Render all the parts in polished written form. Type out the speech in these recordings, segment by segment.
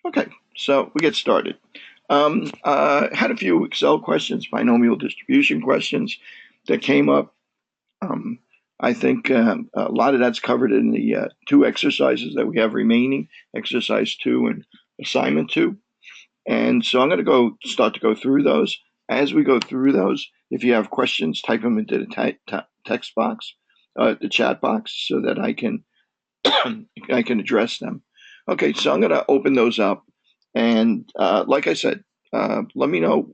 Okay, so we get started. Had a few Excel questions, binomial distribution questions that came up. Um, I think a lot of that's covered in the two exercises that we have remaining, exercise 2 and assignment 2. And so I'm going to start to go through those. As we go through those, if you have questions, type them into the text box, the chat box, so that I can I can address them. Okay, so I'm going to open those up, and like I said, let me know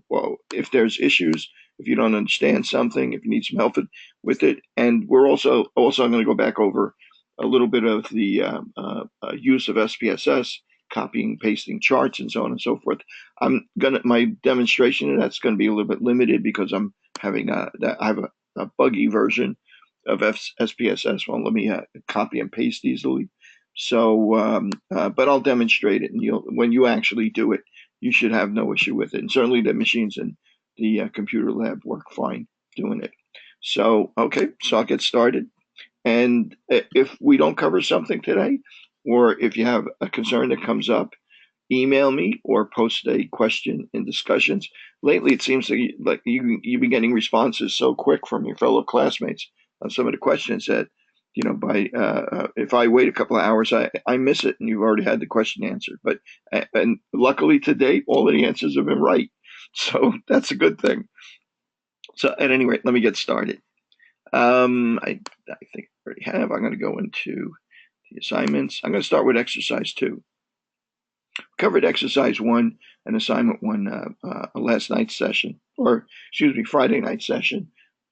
well, if there's issues, if you don't understand something, if you need some help with it, and we're also I'm going to go back over a little bit of the use of SPSS, copying, pasting charts, and so on and so forth. My demonstration of that's going to be a little bit limited because I have a buggy version of SPSS won't let me copy and paste easily. So, but I'll demonstrate it, and when you actually do it, you should have no issue with it. And certainly the machines in the computer lab work fine doing it. So, okay, so I'll get started. And if we don't cover something today, or if you have a concern that comes up, email me or post a question in discussions. Lately, it seems like you've been getting responses so quick from your fellow classmates on some of the questions that, by if I wait a couple of hours, I miss it, and you've already had the question answered. But and luckily to date, all of the answers have been right, so that's a good thing. So at any rate, let me get started. I think I already have. I'm going to go into the assignments. I'm going to start with exercise 2. Covered exercise 1 and assignment 1 last night's session, or excuse me, Friday night session,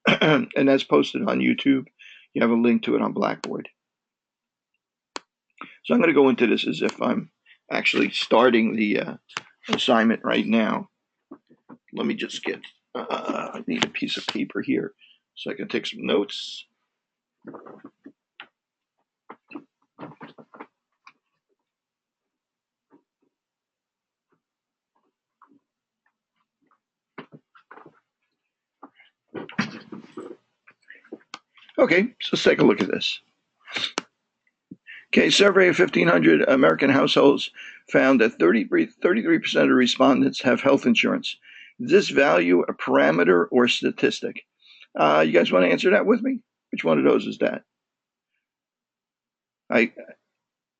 and that's posted on YouTube. You have a link to it on Blackboard. So I'm going to go into this as if I'm actually starting the assignment right now. Let me just get, I need a piece of paper here so I can take some notes. Okay, so let's take a look at this. Okay, survey of 1,500 American households found that 33% of respondents have health insurance. Is this value a parameter or a statistic? You guys want to answer that with me? Which one of those is that?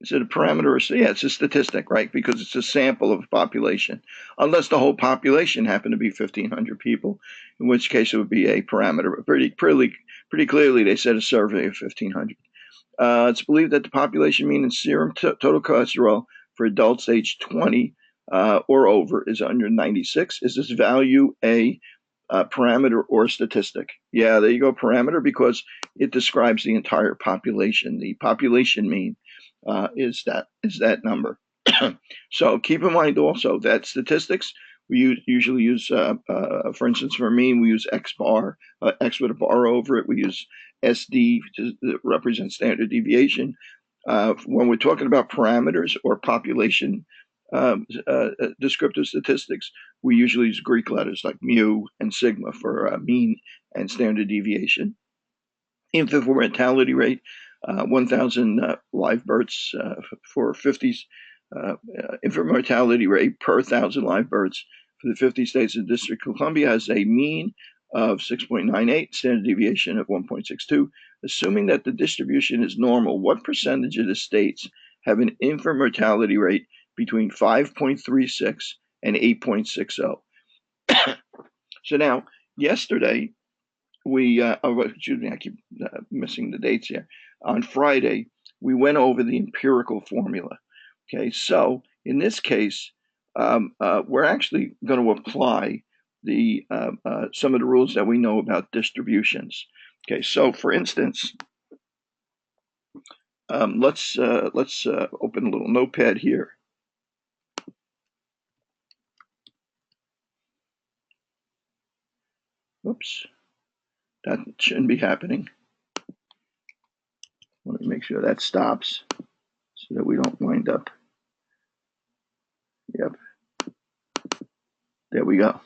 Is it a parameter or yeah, it's a statistic, right? Because it's a sample of population. Unless the whole population happened to be 1,500 people, in which case it would be a parameter. Pretty clearly, they said a survey of 1,500. It's believed that the population mean in serum total cholesterol for adults aged 20 or over is under 96. Is this value a parameter or statistic? Yeah, there you go, parameter, because it describes the entire population. The population mean is that number. So keep in mind also that statistics we usually use, for instance, for mean we use X bar, X with a bar over it. We use SD to represent standard deviation. When we're talking about parameters or population descriptive statistics, we usually use Greek letters like mu and sigma for mean and standard deviation. Infant mortality rate, 1,000 live births for 50s. Infant mortality rate per 1,000 live births for the 50 states and District of Columbia has a mean of 6.98, standard deviation of 1.62. Assuming that the distribution is normal, what percentage of the states have an infant mortality rate between 5.36 and 8.60? So now, yesterday, excuse me, I keep missing the dates here. On Friday, we went over the empirical formula. Okay, so in this case, we're actually going to apply the some of the rules that we know about distributions. Okay, so for instance, let's open a little notepad here. Oops, that shouldn't be happening. Let me make sure that stops so that we don't wind up. Yep, there we go.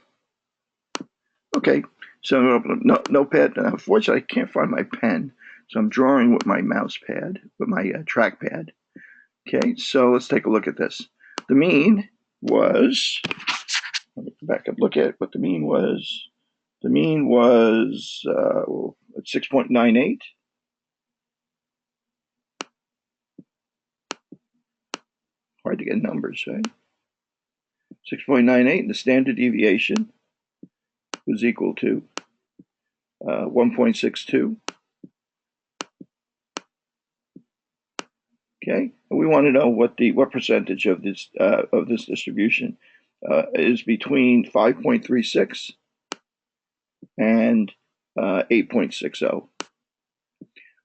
Okay, so I'm going to open up notepad. Unfortunately, I can't find my pen, so I'm drawing with my mouse pad, with my trackpad. Okay, so let's take a look at this. the mean was, let me go back and look at what the mean was. The mean was 6.98. Hard to get numbers, right? 6.98, and the standard deviation was equal to 1.62. Okay, and we want to know what percentage of this distribution is between 5.36 and 8.60.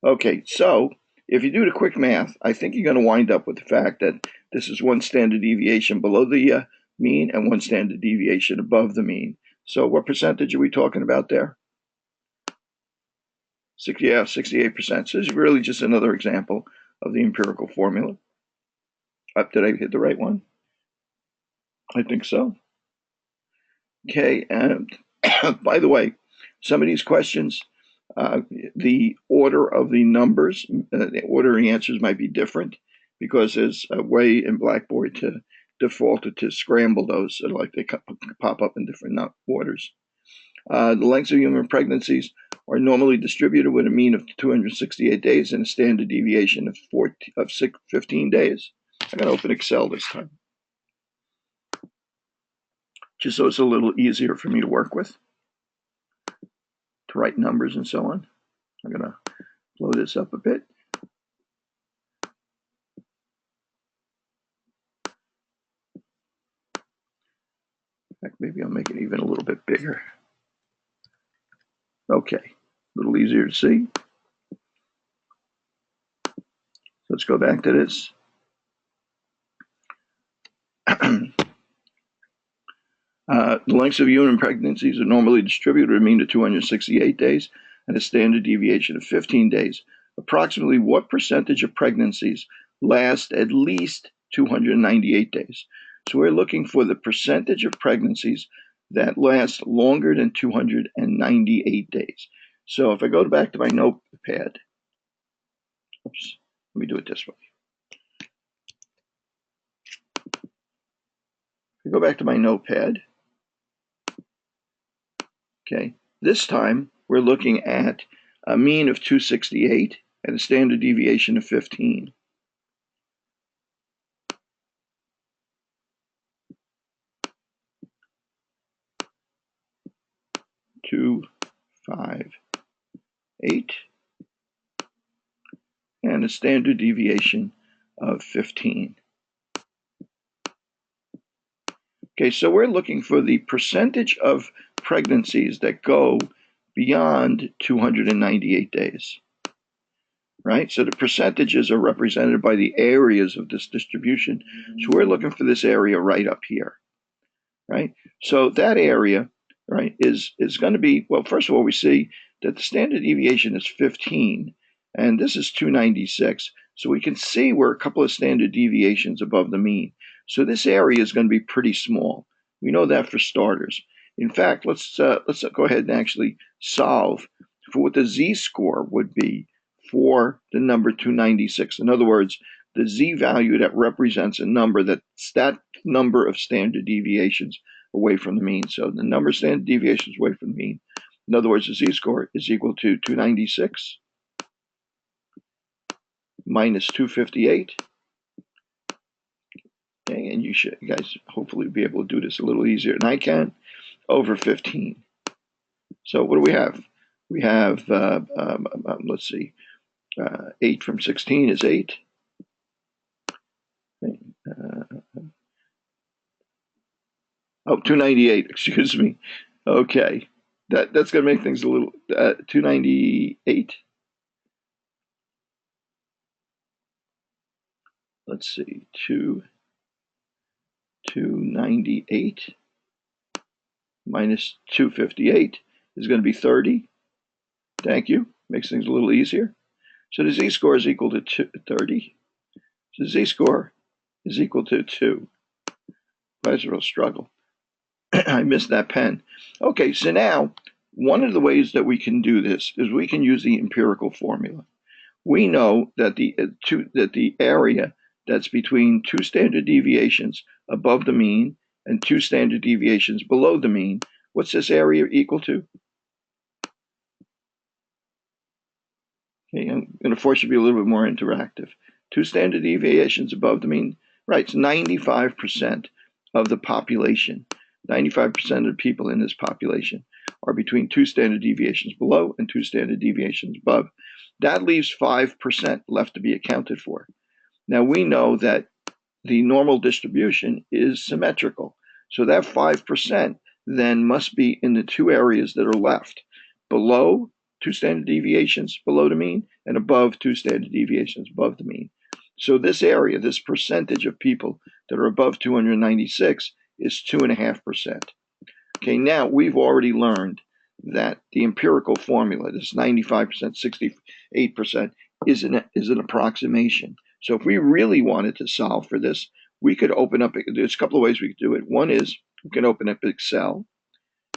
Okay, so if you do the quick math, I think you're going to wind up with the fact that this is one standard deviation below the mean and one standard deviation above the mean. So what percentage are we talking about there? 68%. So this is really just another example of the empirical formula. Did I hit the right one? I think so. Okay, and by the way, some of these questions, the order of the numbers, the order of the answers might be different because there's a way in Blackboard to default it to scramble those, so like they pop up in different orders. The lengths of human pregnancies are normally distributed with a mean of 268 days and a standard deviation of 15 days. I gotta open Excel this time, just so it's a little easier for me to work with, to write numbers and so on. I'm gonna blow this up a bit. In fact, maybe I'll make it even a little bit bigger. Okay, a little easier to see. Let's go back to this. The lengths of human pregnancies are normally distributed, a mean of 268 days and a standard deviation of 15 days. Approximately what percentage of pregnancies last at least 298 days? So we're looking for the percentage of pregnancies that last longer than 298 days. So if I go back to my notepad, oops, let me do it this way. If I go back to my notepad, okay, this time we're looking at a mean of 268 and a standard deviation of 15. Two, 5, 8, and a standard deviation of 15. Okay, so we're looking for the percentage of pregnancies that go beyond 298 days, right? So the percentages are represented by the areas of this distribution. So we're looking for this area right up here, right? So that area, right, is going to be, well, first of all, we see that the standard deviation is 15, and this is 296. So we can see we're a couple of standard deviations above the mean. So this area is going to be pretty small. We know that for starters. In fact, let's go ahead and actually solve for what the z-score would be for the number 296. In other words, the z-value that represents a number that's that number of standard deviations away from the mean. So the number of standard deviations away from the mean. In other words, the z-score is equal to 296 minus 258. Okay, and you guys hopefully be able to do this a little easier than I can, over 15. So what do we have? We have, let's see, 8 from 16 is 8. Okay, 298, excuse me. Okay, that's going to make things a little, 298. Let's see, 298 minus 258 is going to be 30. Thank you. Makes things a little easier. So the z-score is equal to 30. So the z-score is equal to 2. That's a real struggle. I missed that pen. Okay, so now one of the ways that we can do this is we can use the empirical formula. We know that the area that's between 2 standard deviations above the mean and 2 standard deviations below the mean, what's this area equal to? Okay, I'm going to force you to be a little bit more interactive. 2 standard deviations above the mean, right, it's 95% of the population. 95% of the people in this population are between 2 standard deviations below and 2 standard deviations above. That leaves 5% left to be accounted for. Now we know that the normal distribution is symmetrical. So that 5% then must be in the 2 areas that are left, below 2 standard deviations below the mean and above 2 standard deviations above the mean. So this area, this percentage of people that are above 296 is 2.5%. Okay, now we've already learned that the empirical formula, this 95%, 68%, is an approximation. So if we really wanted to solve for this, we could open up, there's a couple of ways we could do it. One is we can open up Excel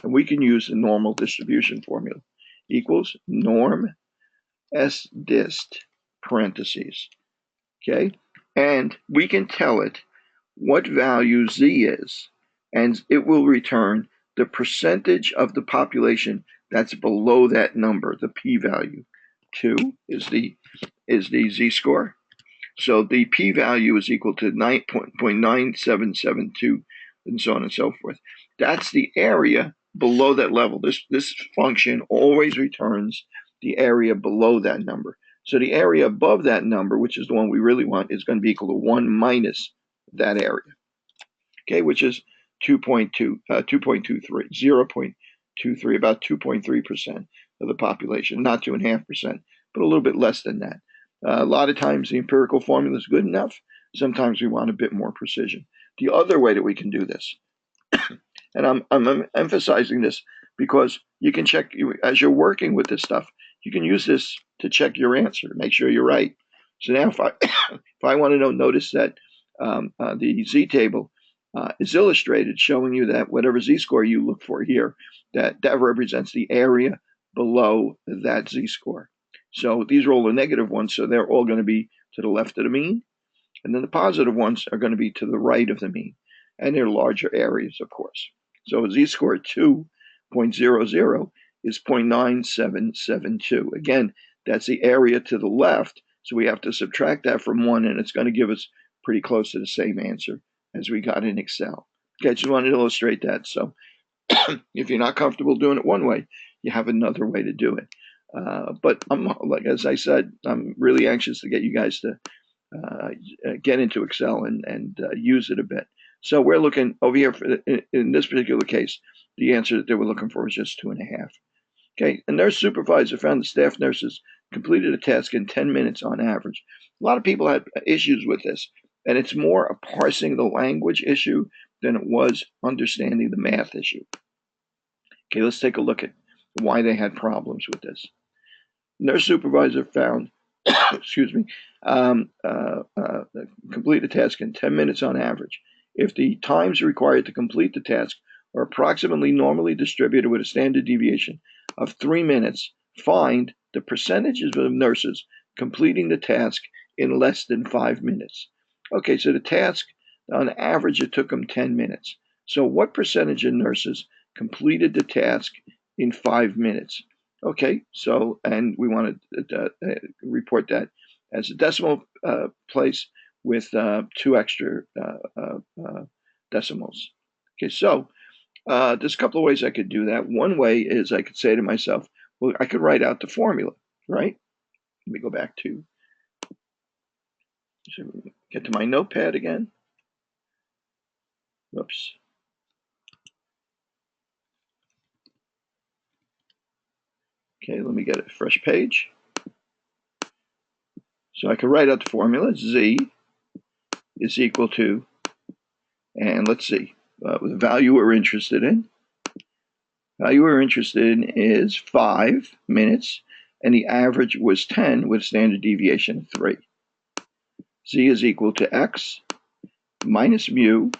and we can use the normal distribution formula equals norm S dist parentheses. Okay, and we can tell it what value Z is, and it will return the percentage of the population that's below that number, the p-value. 2 is the z-score. So the p-value is equal to 9.9772 and so on and so forth. That's the area below that level. This function always returns the area below that number. So the area above that number, which is the one we really want, is going to be equal to 1 minus that area. Okay, which is 2.23, 0.23, about 2.3% of the population, not 2.5%, but a little bit less than that. A lot of times the empirical formula is good enough. Sometimes we want a bit more precision. The other way that we can do this, and I'm emphasizing this because you can check, as you're working with this stuff, you can use this to check your answer, make sure you're right. So now if I, if I want to know, notice that the z-table is illustrated showing you that whatever z-score you look for here, that represents the area below that z-score. So these are all the negative ones, so they're all going to be to the left of the mean, and then the positive ones are going to be to the right of the mean, and they're larger areas, of course. So z-score 2.00 is 0.9772. Again, that's the area to the left, so we have to subtract that from 1, and it's going to give us pretty close to the same answer as we got in Excel. Okay, I just wanted to illustrate that. So if you're not comfortable doing it one way, you have another way to do it. But as I said, I'm really anxious to get you guys to get into Excel and use it a bit. So we're looking over here, in this particular case, the answer that they were looking for was just 2.5. Okay, a nurse supervisor found the staff nurses completed a task in 10 minutes on average. A lot of people had issues with this, and it's more a parsing the language issue than it was understanding the math issue. Okay, let's take a look at why they had problems with this. Nurse supervisor found, excuse me, complete a task in 10 minutes on average. If the times required to complete the task are approximately normally distributed with a standard deviation of 3 minutes, find the percentages of nurses completing the task in less than 5 minutes. Okay, so the task, on average, it took them 10 minutes. So what percentage of nurses completed the task in 5 minutes? Okay, so, and we want to report that as a decimal place with 2 extra decimals. Okay, so there's a couple of ways I could do that. One way is I could say to myself, well, I could write out the formula, right? Let me go back to, so get to my notepad again. Whoops. Okay, let me get a fresh page. So I can write out the formula. Z is equal to, and let's see, the value we're interested in. Value we're interested in is 5 minutes, and the average was 10 with a standard deviation of 3. Z is equal to x minus mu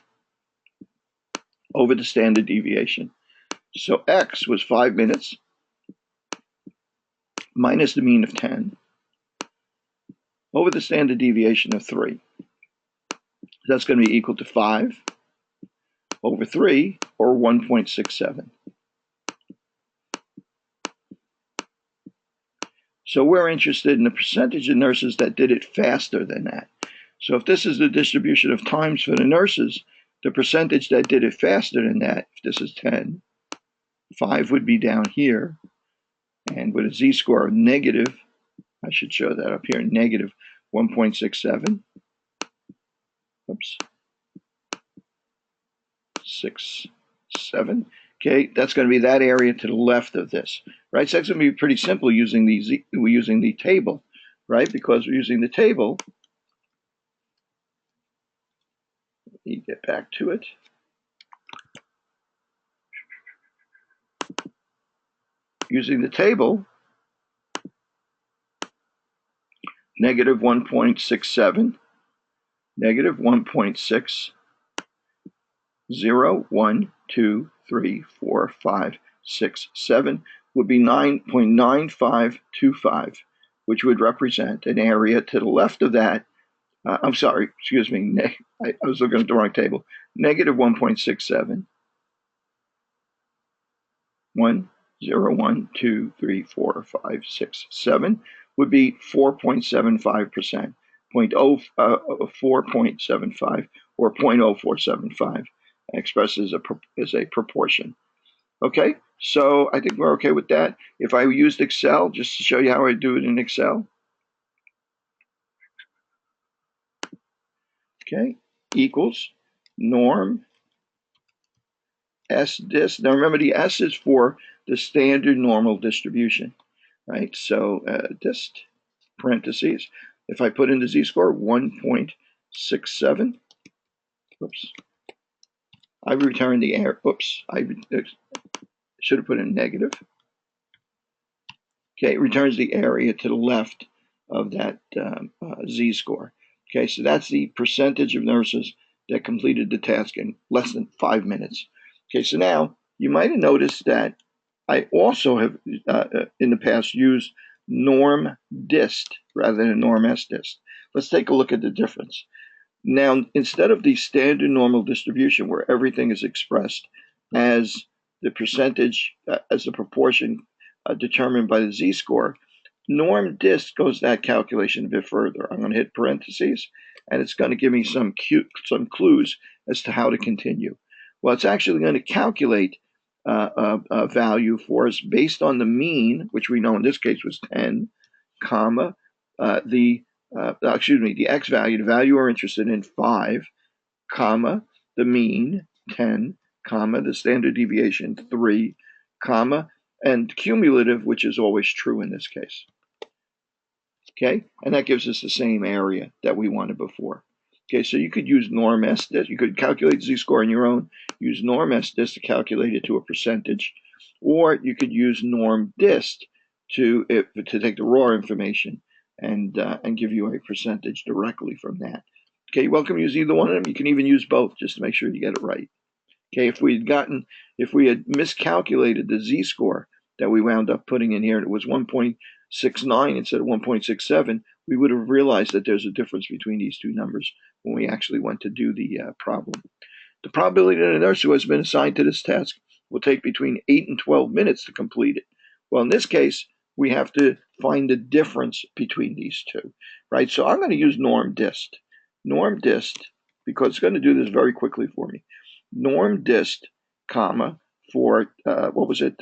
over the standard deviation. So x was 5 minutes minus the mean of 10 over the standard deviation of 3. That's going to be equal to 5 over 3, or 1.67. So we're interested in the percentage of nurses that did it faster than that. So if this is the distribution of times for the nurses, the percentage that did it faster than that, if this is 10, 5 would be down here. And with a z-score of negative, I should show that up here, negative 1.67. Oops. 6, 7. Okay, that's going to be that area to the left of this, right? So that's going to be pretty simple using the table, right? Because we're using the table. Let me get back to it. Using the table, negative 1.67, negative 1.6, 0, 1, 2, 3, 4, 5, 6, 7 would be 9.9525, which would represent an area to the left of that. I'm sorry, excuse me, I was looking at the wrong table. Negative 1.67, 1, 0, 1, 2, 3, 4, 5, 6, 7 would be 4.75%, 4.75 or 0.0475 expressed as a proportion. Okay, so I think we're okay with that. If I used Excel, just to show you how I do it in Excel. Okay, equals norm S dist. Now remember, the S is for the standard normal distribution, right? So dist, parentheses. If I put in the z-score, 1.67. Oops. I return the error. Oops. I should have put in negative. Okay, it returns the area to the left of that z-score. Okay, so that's the percentage of nurses that completed the task in less than 5 minutes. Okay, so now you might have noticed that I also have in the past used norm dist rather than norm S dist. Let's take a look at the difference. Now, instead of the standard normal distribution where everything is expressed as the percentage, as a proportion determined by the z-score, norm dist goes that calculation a bit further. I'm going to hit parentheses, and it's going to give me some clues as to how to continue. Well, it's actually going to calculate a value for us based on the mean, which we know in this case was 10, comma, the x value, the value we're interested in, 5, comma, the mean, 10, comma, the standard deviation, 3, comma, and cumulative, which is always true in this case. Okay, and that gives us the same area that we wanted before. Okay, so you could use norm S dist. You could calculate z-score on your own, use norm S dist to calculate it to a percentage, or you could use norm dist to take the raw information and give you a percentage directly from that. Okay, you're welcome to use either one of them. You can even use both just to make sure you get it right. Okay, if we had miscalculated the z-score that we wound up putting in here, and it was 1.69 instead of 1.67, we would have realized that there's a difference between these two numbers when we actually went to do the problem. The probability that a nurse who has been assigned to this task will take between 8 and 12 minutes to complete it. Well, in this case, we have to find the difference between these two, right? So I'm going to use norm dist. Norm dist, because it's going to do this very quickly for me. Norm dist, comma, for, what was it?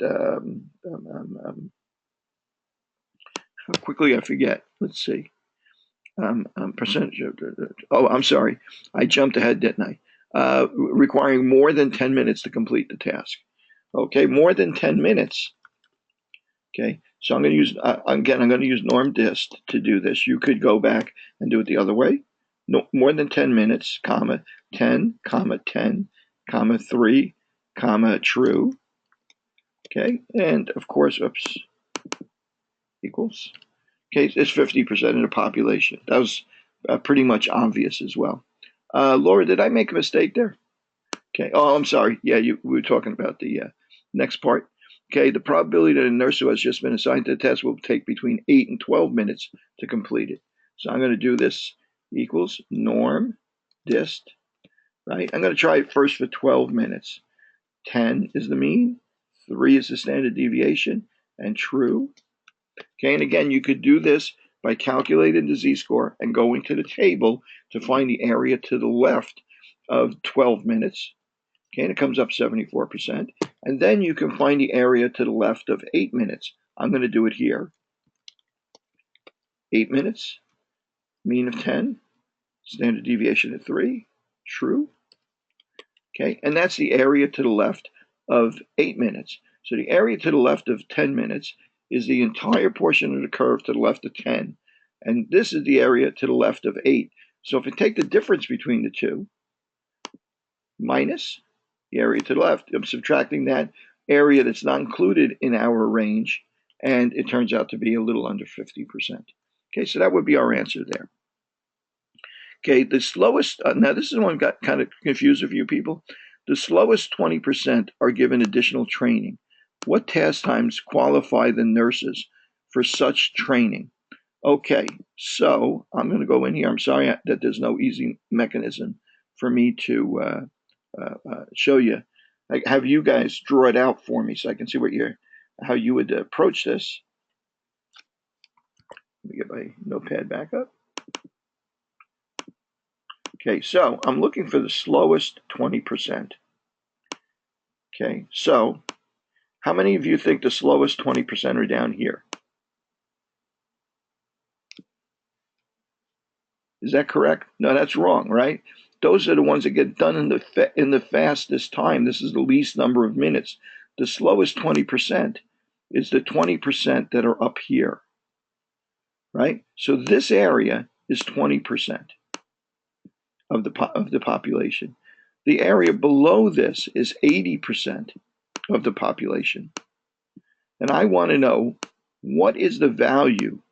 Quickly, I forget. Let's see. Percentage of, oh, I'm sorry. I jumped ahead, didn't I? Requiring more than 10 minutes to complete the task. Okay, more than 10 minutes. Okay, so I'm going to use, again, I'm going to use norm dist to do this. You could go back and do it the other way. No, more than 10 minutes, comma, 10, comma, 10, comma, 3, comma, true. Okay, and of course, oops, equals. Okay, it's 50% of the population. That was pretty much obvious as well. Laura, did I make a mistake there? Okay, oh, I'm sorry. Yeah, we were talking about the next part. Okay, the probability that a nurse who has just been assigned to the test will take between 8 and 12 minutes to complete it. So I'm going to do this equals norm dist right? I'm going to try it first for 12 minutes. 10 is the mean, 3 is the standard deviation, and true. Okay, and again, you could do this by calculating the z-score and going to the table to find the area to the left of 12 minutes. Okay, and it comes up 74%. And then you can find the area to the left of 8 minutes. I'm going to do it here. 8 minutes, mean of 10, standard deviation of 3, true. Okay, and that's the area to the left of 8 minutes. So the area to the left of 10 minutes is the entire portion of the curve to the left of 10. And this is the area to the left of 8. So if I take the difference between the two, minus the area to the left, I'm subtracting that area that's not included in our range, and it turns out to be a little under 50%. Okay, so that would be our answer there. Okay, the slowest, now this is one got kind of confused a few people. The slowest 20% are given additional training. What task times qualify the nurses for such training? Okay, so I'm going to go in here. I'm sorry that there's no easy mechanism for me to show you. I have you guys draw it out for me so I can see how you would approach this. Let me get my notepad back up. Okay, so I'm looking for the slowest 20%. Okay, so how many of you think the slowest 20% are down here? Is that correct? No, that's wrong, right? Those are the ones that get done in the fastest time. This is the least number of minutes. The slowest 20% is the 20% that are up here, right? So this area is 20% of the population. The area below this is 80% of the population. And I want to know, what is the value?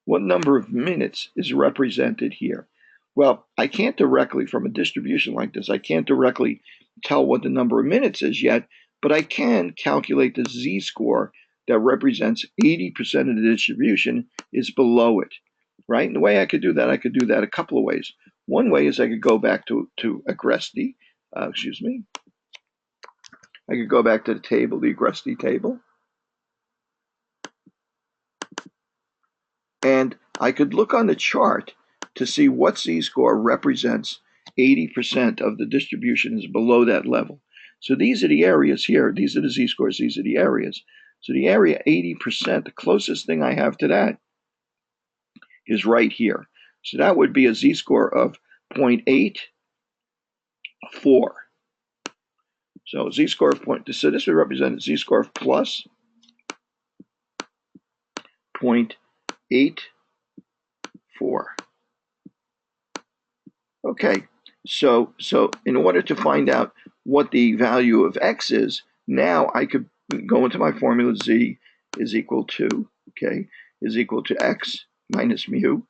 What number of minutes is represented here? Well, I can't directly, from a distribution like this, I can't directly tell what the number of minutes is yet, but I can calculate the z-score that represents 80% of the distribution is below it, right? And the way I could do that a couple of ways. One way is I could go back to Agresti, I could go back to the table, the Agresti table, and I could look on the chart to see what z-score represents 80% of the distribution is below that level. So these are the areas here. These are the z-scores. These are the areas. So the area 80%, the closest thing I have to that is right here. So that would be a z-score of 0.84. So z-score of so this would represent a z-score of plus 0.84. Okay, so in order to find out what the value of x is, now I could go into my formula. Z is equal to, is equal to x minus mu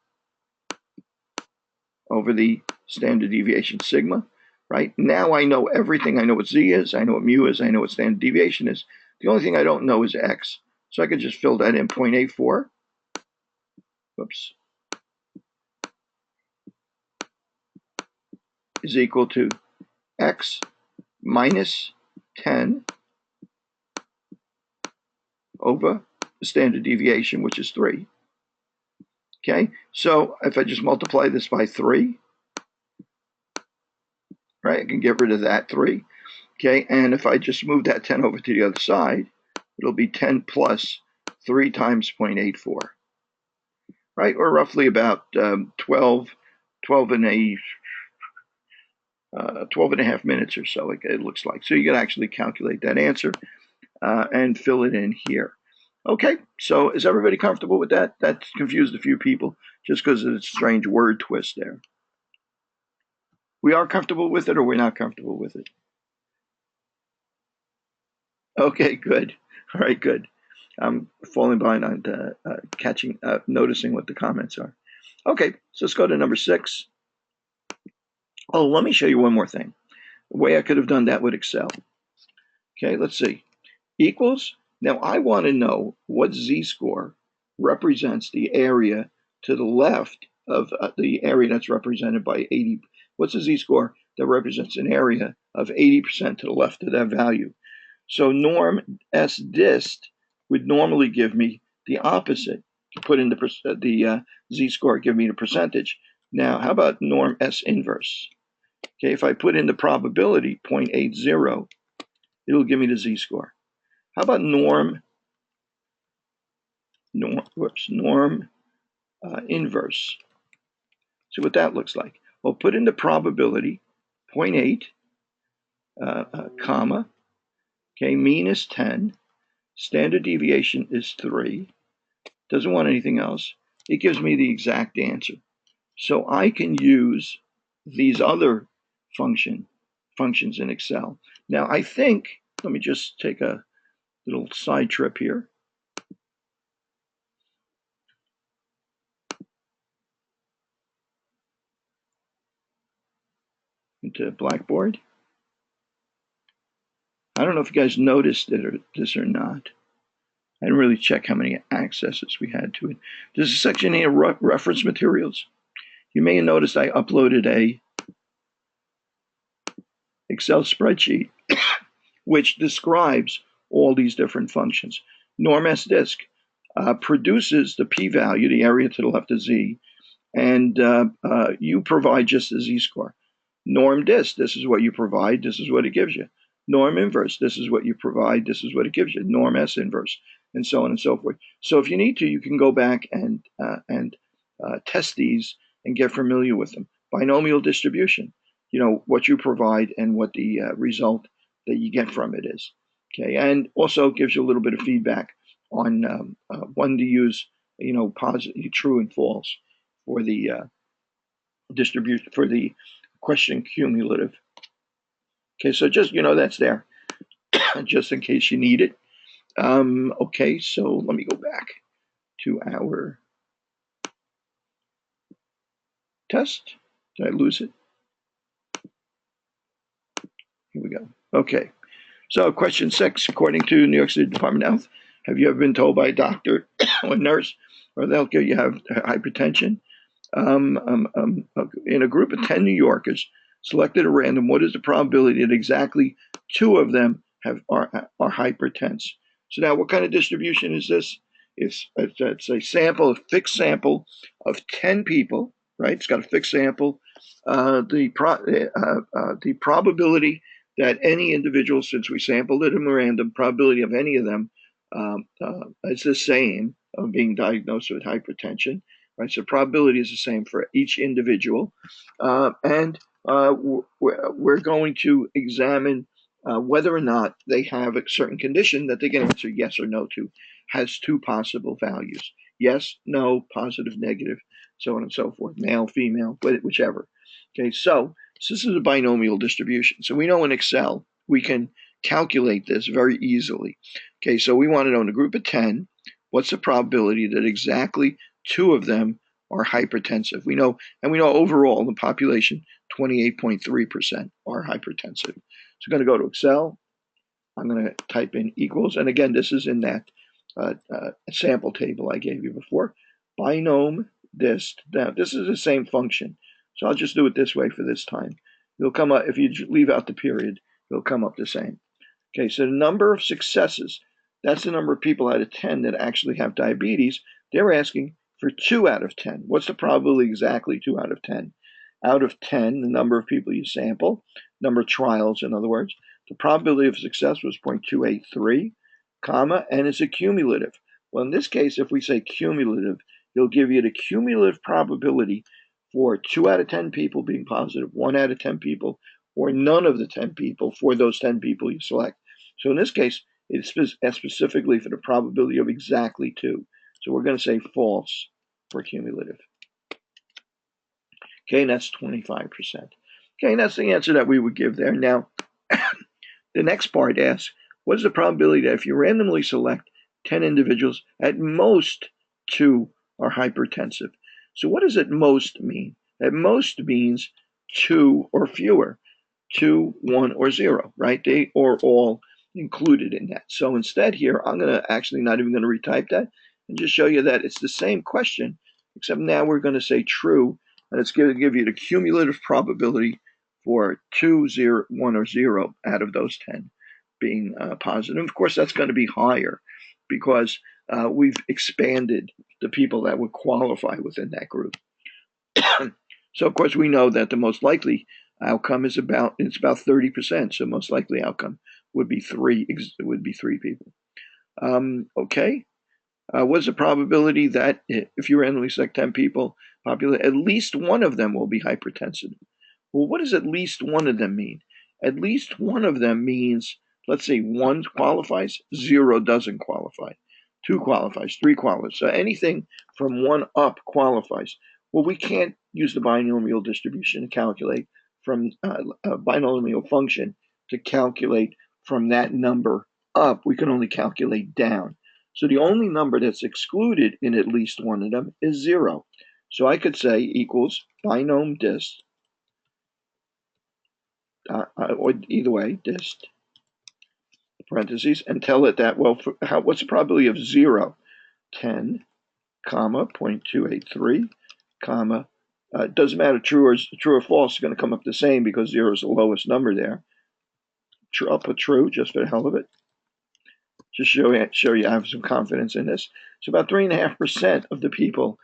over the standard deviation sigma, right? Now I know everything. I know what z is, I know what mu is, I know what standard deviation is. The only thing I don't know is x. So I could just fill that in, 0.84. Whoops. Is equal to x minus 10 over the standard deviation, which is 3. Okay, so if I just multiply this by 3, right, I can get rid of that 3. Okay, and if I just move that 10 over to the other side, it'll be 10 plus 3 times 0.84, right, or roughly about 12 and a half minutes or so, it looks like. So you can actually calculate that answer and fill it in here. Okay, so is everybody comfortable with that? That confused a few people just because of the strange word twist there. We are comfortable with it, or we're not comfortable with it? Okay, good. All right, good. I'm falling behind on noticing what the comments are. Okay, so let's go to number 6. Oh, let me show you one more thing. The way I could have done that with Excel. Okay, let's see. Equals. Now I want to know what z-score represents the area to the left of the area that's represented by 80. What's the z-score that represents an area of 80% to the left of that value. So norm S dist would normally give me the opposite. Put in the z-score, give me the percentage. Now, how about norm S inverse? Okay, if I put in the probability, 0.80, it'll give me the z-score. How about norm inverse? See what that looks like. Well, put in the probability, 0.8, comma, okay, mean is 10, standard deviation is 3, doesn't want anything else. It gives me the exact answer. So I can use these other functions in Excel. Now I think, let me just take a little side trip here. Into Blackboard. I don't know if you guys noticed this or not. I didn't really check how many accesses we had to it. There's a section here, reference materials. You may have noticed I uploaded a Excel spreadsheet which describes all these different functions. Norm S disk produces the p-value, the area to the left of z, and you provide just the z-score. Norm dist, this is what you provide, this is what it gives you. Norm inverse, this is what you provide, this is what it gives you. Norm S inverse, and so on and so forth. So if you need to, you can go back and test these and get familiar with them. Binomial distribution, you know, what you provide and what the result that you get from it is. Okay, and also gives you a little bit of feedback on when to use, you know, positive, true and false for the distribution, for the question cumulative. Okay, so just, you know, that's there just in case you need it. Okay, so let me go back to our test. Did I lose it? Here we go. Okay, so question 6, according to New York City Department of Health, have you ever been told by a doctor or nurse or the healthcare you have hypertension? In a group of 10 New Yorkers selected at random, what is the probability that exactly 2 of them are hypertense? So now what kind of distribution is this? It's a sample, a fixed sample of 10 people, right? It's got a fixed sample. The probability that any individual, since we sampled it in random, probability of any of them is the same of being diagnosed with hypertension. Right, so probability is the same for each individual, and we're going to examine whether or not they have a certain condition that they can answer yes or no to. Has 2 possible values: yes, no, positive, negative, so on and so forth, male, female, whichever. Okay, so this is a binomial distribution. So we know in Excel we can calculate this very easily. Okay, so we want to know in a group of 10, what's the probability that exactly 2 of them are hypertensive? We know, and we know overall in the population, 28.3% are hypertensive. So I'm going to go to Excel. I'm going to type in equals, and again, this is in that sample table I gave you before. Binom dist. Now, this is the same function, so I'll just do it this way for this time. It'll come up, if you leave out the period, it'll come up the same. Okay, so the number of successes, that's the number of people out of 10 that actually have diabetes. They're asking for 2 out of 10. What's the probability exactly 2 out of 10? Out of 10, the number of people you sample, number of trials, in other words, the probability of success was 0.283, comma, and it's a cumulative. Well, in this case, if we say cumulative, it'll give you the cumulative probability for 2 out of 10 people being positive, 1 out of 10 people, or none of the 10 people for those 10 people you select. So in this case, it's specifically for the probability of exactly 2. So we're going to say false for cumulative. Okay, and that's 25%. Okay, and that's the answer that we would give there. Now, the next part asks, what is the probability that if you randomly select 10 individuals, at most 2 are hypertensive? So what does at most mean? At most means 2 or fewer. 2, 1, or 0, right? They are all included in that. So instead here, I'm going to actually not even going to retype that and just show you that it's the same question, except now we're going to say true, and it's going to give you the cumulative probability for 2, 0, 1, or 0 out of those 10 being positive. Of course, that's going to be higher because we've expanded the people that would qualify within that group. So, of course, we know that the most likely outcome is about 30%. So, most likely outcome would be three people. Okay. What's the probability that if you randomly select 10 people, at least one of them will be hypertensive? Well, what does at least one of them mean? At least one of them means, let's say 1 qualifies, 0 doesn't qualify, 2 qualifies, 3 qualifies. So anything from 1 up qualifies. Well, we can't use the binomial distribution to calculate from a binomial function to calculate from that number up. We can only calculate down. So the only number that's excluded in at least one of them is 0. So I could say equals binom dist, or either way, dist, parentheses, and tell it that, well, what's the probability of 0? 10, comma, 0.283, comma, doesn't matter true or false, it's going to come up the same because 0 is the lowest number there. I'll put true just for the hell of it. Just show you I have some confidence in this. So about 3.5% of the people,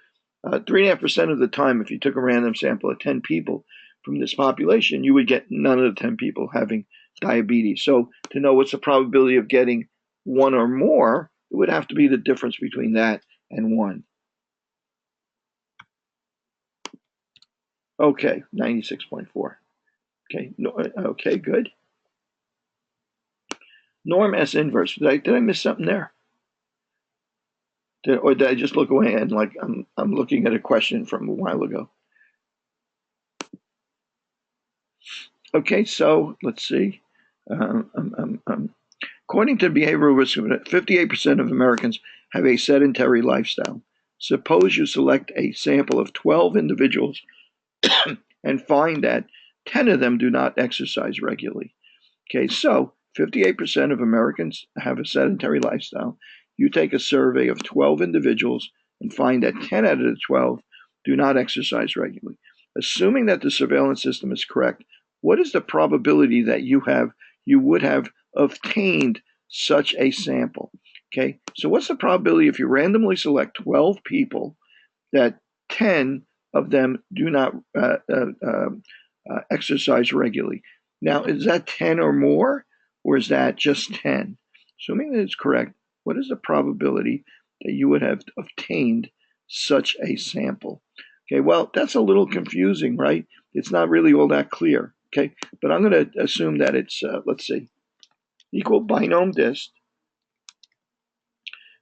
3.5% of the time, if you took a random sample of 10 people from this population, you would get none of the 10 people having diabetes. So to know what's the probability of getting 1 or more, it would have to be the difference between that and 1. Okay, 96.4. Okay, okay, good. Norm S inverse. Did I miss something there? Or did I just look away and like I'm looking at a question from a while ago? Okay, so let's see. According to behavioral risk, 58% of Americans have a sedentary lifestyle. Suppose you select a sample of 12 individuals and find that 10 of them do not exercise regularly. Okay, so 58% of Americans have a sedentary lifestyle. You take a survey of 12 individuals and find that 10 out of the 12 do not exercise regularly. Assuming that the surveillance system is correct, what is the probability that you would have obtained such a sample? Okay, so what's the probability if you randomly select 12 people that 10 of them do not exercise regularly? Now, is that 10 or more, or is that just 10? Assuming that it's correct, what is the probability that you would have obtained such a sample? Okay, well, that's a little confusing, right? It's not really all that clear, okay? But I'm going to assume that it's, let's see, equal binom dist,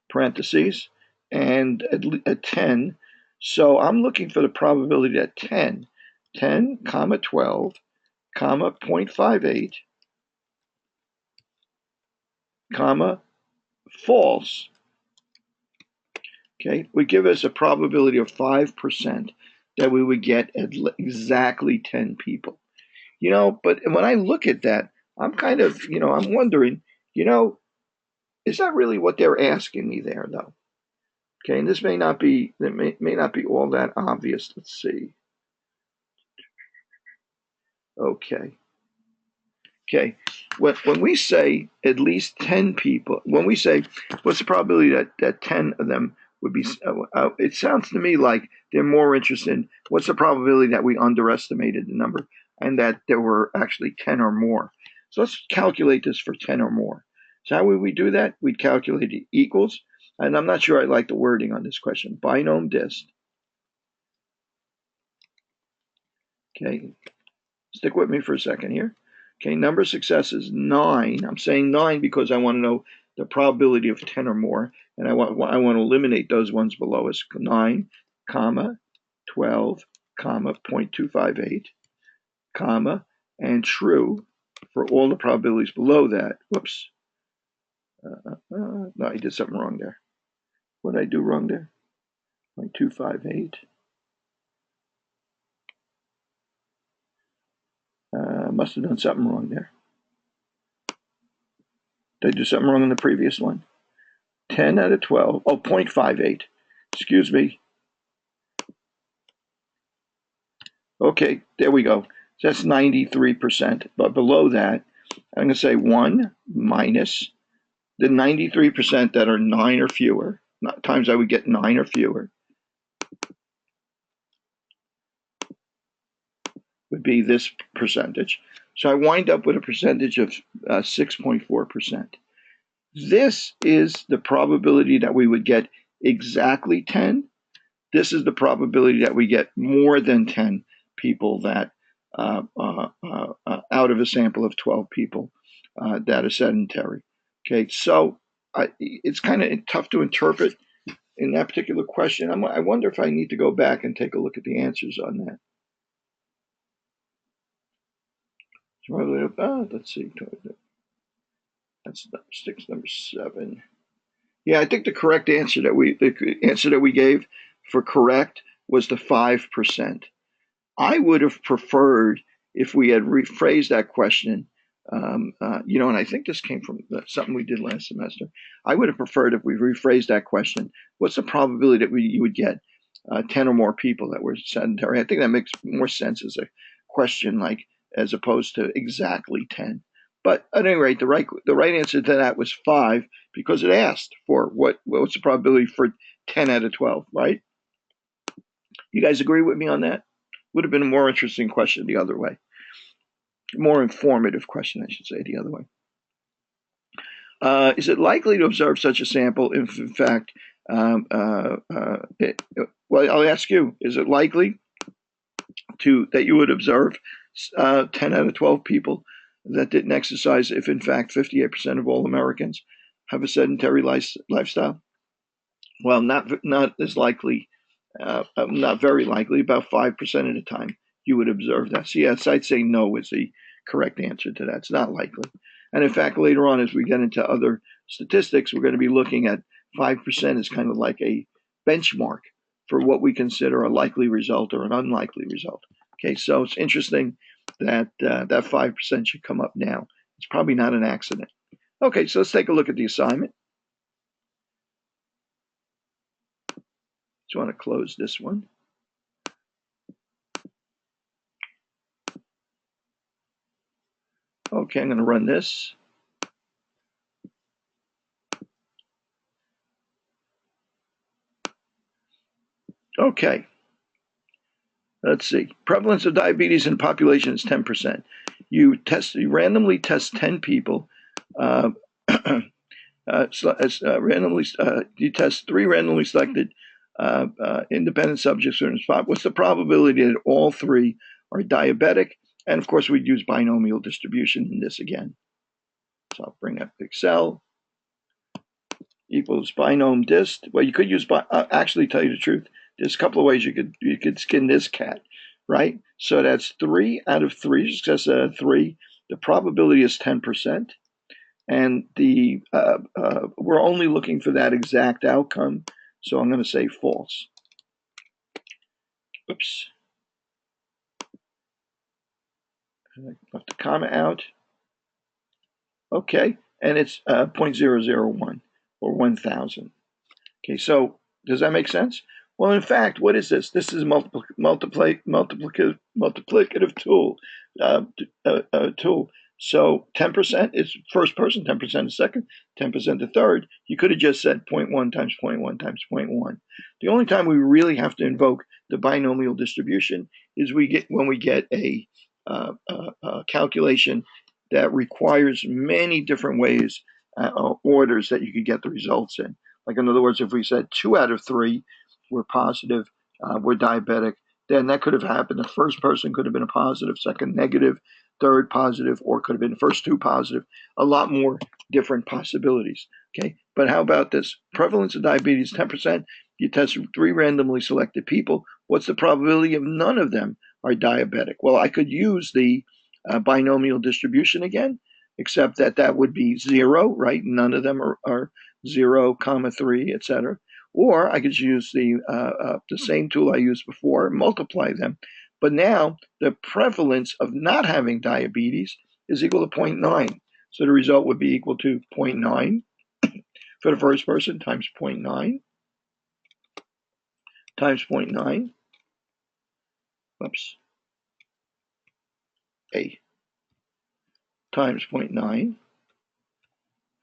parentheses, and at 10. So I'm looking for the probability that 10, comma 12, comma 0.58, comma false, okay, would give us a probability of 5% that we would get exactly 10 people. But when I look at that, I'm kind of, I'm wondering, is that really what they're asking me there, though? Okay, and this may not be all that obvious. Let's see. Okay. When we say at least 10 people, when we say what's the probability that 10 of them would be, it sounds to me like they're more interested in what's the probability that we underestimated the number and that there were actually 10 or more. So let's calculate this for 10 or more. So how would we do that? We'd calculate it equals, and I'm not sure I like the wording on this question, binom dist. Okay, stick with me for a second here. Okay, number of successes, 9. I'm saying 9 because I want to know the probability of 10 or more, and I want to eliminate those ones below us. 9, comma, 12, comma, 0.258, comma, and true for all the probabilities below that. Whoops. No, I did something wrong there. What did I do wrong there? 0.258. Must have done something wrong there. Did I do something wrong in the previous one? 10 out of 12. Oh, 0.58. Excuse me. Okay, there we go. So that's 93%. But below that, I'm going to say 1 minus the 93% that are 9 or fewer. Times I would get 9 or fewer would be this percentage. So I wind up with a percentage of 6.4%. This is the probability that we would get exactly 10. This is the probability that we get more than 10 people that out of a sample of 12 people that are sedentary. Okay, so it's kind of tough to interpret in that particular question. I wonder if I need to go back and take a look at the answers on that. Let's see. That's number 7. Yeah, I think the correct answer that we gave for correct was the 5%. I would have preferred if we had rephrased that question, and I think this came from something we did last semester. I would have preferred if we rephrased that question. What's the probability that you would get 10 or more people that were sedentary? I think that makes more sense as a question, like as opposed to exactly 10. But at any rate, the right answer to that was 5 because it asked for what's the probability for 10 out of 12, right? You guys agree with me on that? Would have been a more interesting question the other way. More informative question, I should say, the other way. Is it likely to observe such a sample if, in fact, well, I'll ask you, is it likely that you would observe 10 out of 12 people that didn't exercise if, in fact, 58% of all Americans have a sedentary lifestyle? Well, not as likely, not very likely, about 5% of the time you would observe that. So yes, I'd say no is the correct answer to that. It's not likely. And in fact, later on, as we get into other statistics, we're going to be looking at 5% as kind of like a benchmark for what we consider a likely result or an unlikely result. Okay, so it's interesting that that 5% should come up now. It's probably not an accident. Okay, so let's take a look at the assignment. Just want to close this one. Okay, I'm going to run this. Okay. Let's see. Prevalence of diabetes in population is 10%. You randomly test 10 people. You test 3 randomly selected independent subjects in the spot. What's the probability that all 3 are diabetic? And of course, we'd use binomial distribution in this again. So I'll bring up Excel. Equals binom dist. Well, you could use actually, tell you the truth, there's a couple of ways you could skin this cat, right? So that's 3 out of 3, success out of 3. The probability is 10%, and we're only looking for that exact outcome. So I'm going to say false. Oops. I left the comma out. Okay, and it's 0.001 or 1,000. Okay, so does that make sense? Well, in fact, what is this? This is multiplicative tool. Tool. So 10% is first person, 10% is second, 10% the third. You could have just said 0.1 times 0.1 times 0.1. The only time we really have to invoke the binomial distribution is when we get a calculation that requires many different ways, orders that you could get the results in. Like, in other words, if we said 2 out of 3 were positive, were diabetic, then that could have happened. The first person could have been a positive, second negative, third positive, or could have been the first 2 positive. A lot more different possibilities. Okay, but how about this? Prevalence of diabetes, 10%. You test 3 randomly selected people. What's the probability of none of them are diabetic? Well, I could use the binomial distribution again, except that would be 0, right? None of them are 0, 3, etc. Or I could use the same tool I used before, multiply them. But now the prevalence of not having diabetes is equal to 0.9. So the result would be equal to 0.9 for the first person times 0.9 times 0.9. Oops. A times 0.9.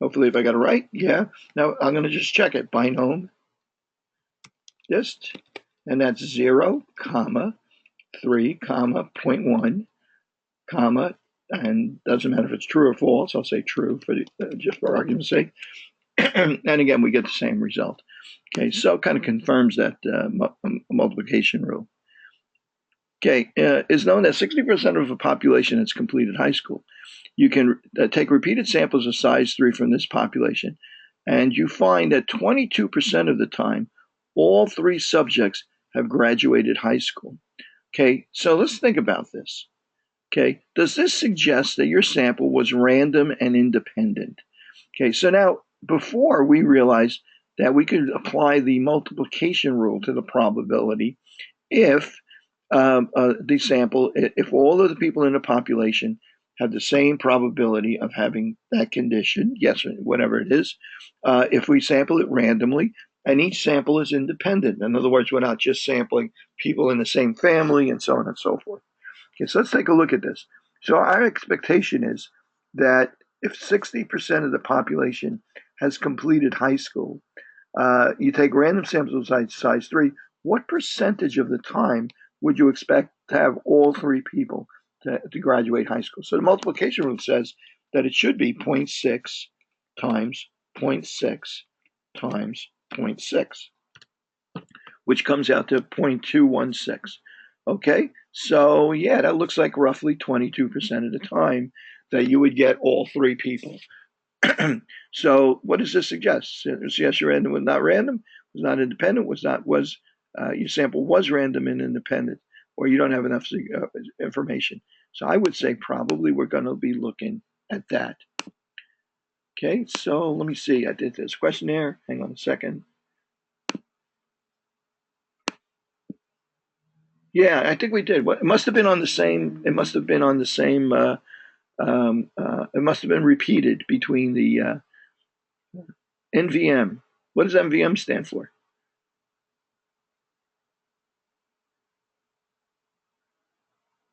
Hopefully if I got it right, yeah. Now I'm going to just check it. Binom dist, and that's 0, comma, 3, comma, 0.1, comma, and doesn't matter if it's true or false. I'll say true for just for argument's sake. And again, we get the same result. Okay, so kind of confirms that multiplication rule. Okay, is known that 60% of the population has completed high school. You can take repeated samples of size 3 from this population, and you find that 22% of the time, all 3 subjects have graduated high school. Okay, so let's think about this. Okay, does this suggest that your sample was random and independent? Okay, so now before we realized that we could apply the multiplication rule to the probability if the sample, if all of the people in the population have the same probability of having that condition, yes, whatever it is, if we sample it randomly, and each sample is independent. In other words, we're not just sampling people in the same family and so on and so forth. Okay, so let's take a look at this. So our expectation is that if 60% of the population has completed high school, you take random samples of size 3, what percentage of the time would you expect to have all 3 people to graduate high school? So the multiplication rule says that it should be 0.6 times 0.6 times 0.6, which comes out to 0.216. Okay, so yeah, that looks like roughly 22% of the time that you would get all 3 people. So what does this suggest? Yes, your random was not random, was not independent, your sample was random and independent, or you don't have enough information. So I would say probably we're going to be looking at that. Okay, so let me see. I did this questionnaire. Hang on a second. Yeah, I think we did. It must have been on the same. It must have been on the same. It must have been repeated between the NVM. What does NVM stand for?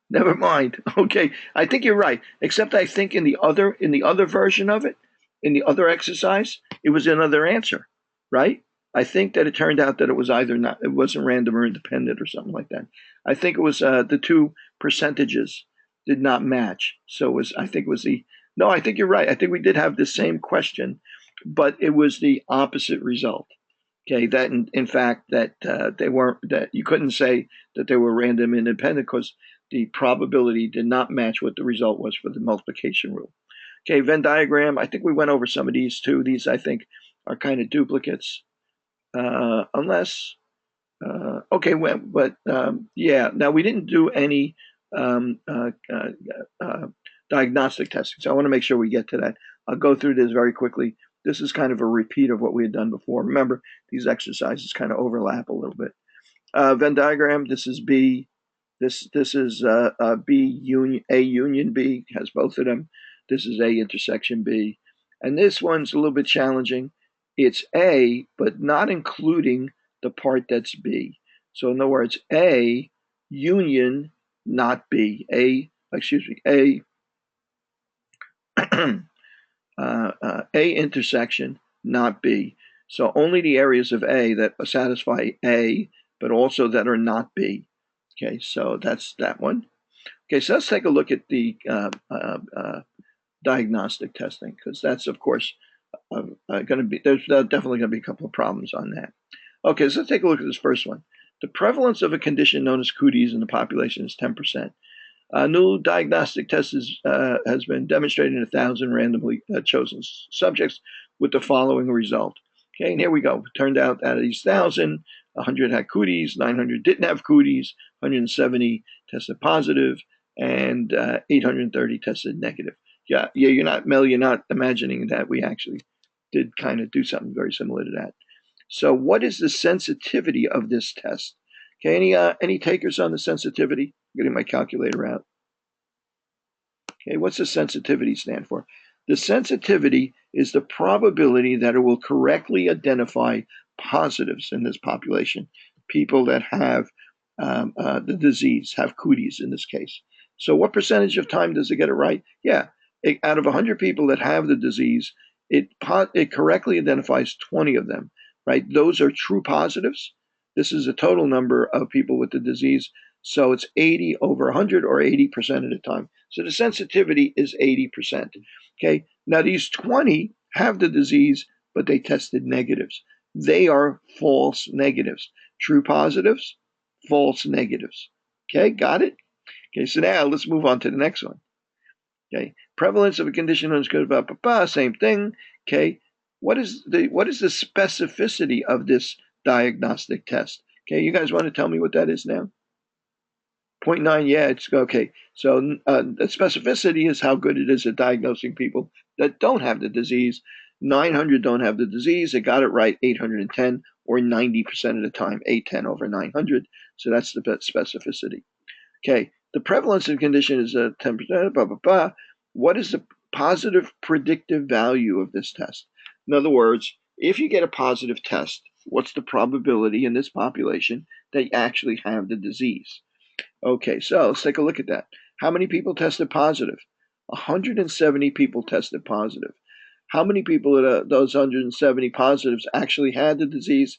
Never mind. Okay, I think you're right. Except I think in the other version of it, in the other exercise, it was another answer, right? I think that it turned out that it was either not, it wasn't random or independent or something like that. I think it was the two percentages did not match. So it was, I think it was the, no, I think you're right. I think we did have the same question, but it was the opposite result. Okay, that in fact that they weren't, that you couldn't say that they were random independent because the probability did not match what the result was for the multiplication rule. Okay, Venn diagram. I think we went over some of these too. These I think are kind of duplicates, unless okay, but yeah. Now we didn't do any um, uh, uh, diagnostic testing, so I want to make sure we get to that. I'll go through this very quickly. This is kind of a repeat of what we had done before. Remember, these exercises kind of overlap a little bit. Venn diagram. This is B. This is B union A union B, has both of them. This is A intersection B, and this one's a little bit challenging. It's A, but not including the part that's B. So in other words, A union, not B. A A intersection, not B. So only the areas of A that satisfy A, but also that are not B. Okay, so that's that one. Okay, so let's take a look at the diagnostic testing, because that's, of course, going to be, there's definitely going to be a couple of problems on that. Okay, so let's take a look at this first one. The prevalence of a condition known as cooties in the population is 10%. A new diagnostic test has been demonstrated in 1,000 randomly chosen subjects with the following result. Okay, and here we go. It turned out of these 1,000, 100 had cooties, 900 didn't have cooties, 170 tested positive, and 830 tested negative. Yeah, you're not, Mel, you're not imagining that we actually did kind of do something very similar to that. So what is the sensitivity of this test? Okay, any takers on the sensitivity? I'm getting my calculator out. Okay, what's the sensitivity stand for? The sensitivity is the probability that it will correctly identify positives in this population, people that have the disease, have cooties in this case. So what percentage of time does it get it right? Yeah, out of 100 people that have the disease, it correctly identifies 20 of them, right? Those are true positives. This is a total number of people with the disease. So it's 80 over 100 or 80% of the time. So the sensitivity is 80%. Okay. Now these 20 have the disease, but they tested negatives. They are false negatives. True positives, false negatives. Okay. Got it? Okay. So now let's move on to the next one. Okay. Prevalence of a condition known as same thing. Okay. What is the specificity of this diagnostic test? Okay. You guys want to tell me what that is now? 0. 0.9, yeah, it's okay. So the specificity is how good it is at diagnosing people that don't have the disease. 900 don't have the disease. They got it right 810 or 90% of the time, 810 over 900. So that's the specificity. Okay, the prevalence of the condition is 10%, blah, blah, blah. What is the positive predictive value of this test? In other words, if you get a positive test, what's the probability in this population that you actually have the disease? Okay, so let's take a look at that. How many people tested positive? 170 people tested positive. How many people of those 170 positives actually had the disease?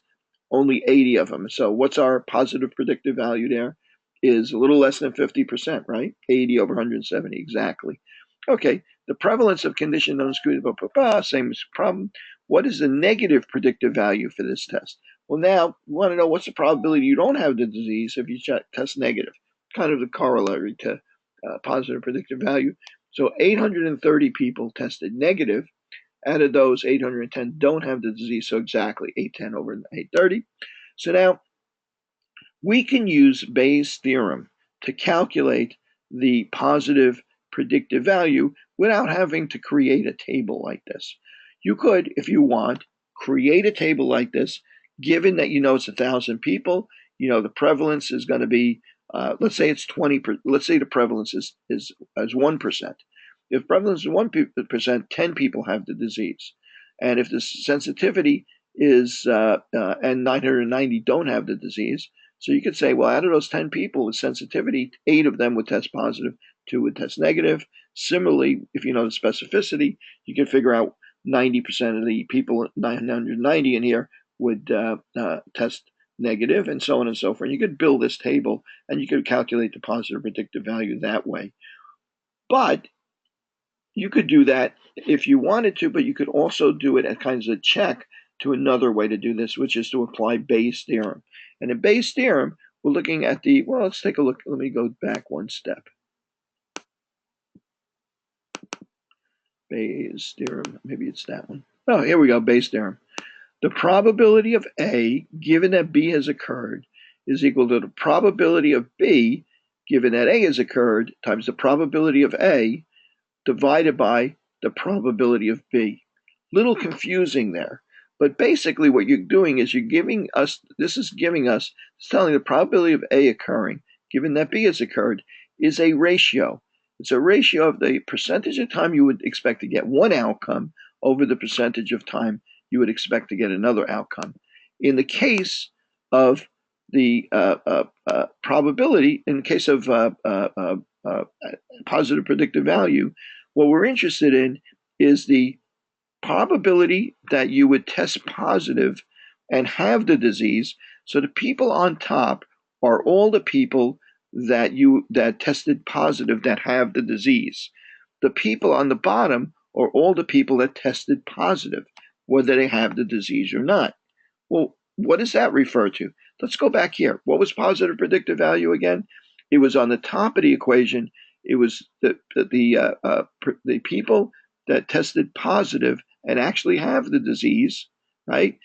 Only 80 of them. So what's our positive predictive value there? Is a little less than 50%, right? 80 over 170, exactly. Okay, the prevalence of condition known as same problem. What is the negative predictive value for this test? Well, now we want to know what's the probability you don't have the disease if you test negative. Kind of the corollary to positive predictive value. So 830 people tested negative. Out of those, 810 don't have the disease, so exactly 810 over 830. So now we can use Bayes' theorem to calculate the positive predictive value without having to create a table like this. You could, if you want, create a table like this, given that you know it's 1,000 people, you know the prevalence is going to be, let's say it's 20, let's say the prevalence is 1%. If prevalence is 1%, 10 people have the disease. And if the sensitivity is, and 990 don't have the disease, so you could say, well, out of those 10 people with sensitivity, 8 of them would test positive, 2 would test negative. Similarly, if you know the specificity, you can figure out 90% of the people, 990 in here, would test negative, and so on and so forth. You could build this table, and you could calculate the positive predictive value that way. But you could do that if you wanted to, but you could also do it as kind of a check to another way to do this, which is to apply Bayes' theorem. And in Bayes' theorem, we're looking at well, let's take a look. Let me go back one step. Bayes' theorem, maybe it's that one. Oh, here we go, Bayes' theorem. The probability of A, given that B has occurred, is equal to the probability of B, given that A has occurred, times the probability of A, divided by the probability of B. Little confusing there. But basically what you're doing is you're giving us, it's telling the probability of A occurring, given that B has occurred, is a ratio. It's a ratio of the percentage of time you would expect to get one outcome over the percentage of time you would expect to get another outcome. In the case of the probability, in the case of positive predictive value, what we're interested in is the probability that you would test positive and have the disease. So the people on top are all the people that tested positive that have the disease. The people on the bottom are all the people that tested positive, whether they have the disease or not. Well, what does that refer to? Let's go back here. What was positive predictive value again? It was on the top of the equation. It was the people that tested positive and actually have the disease, right?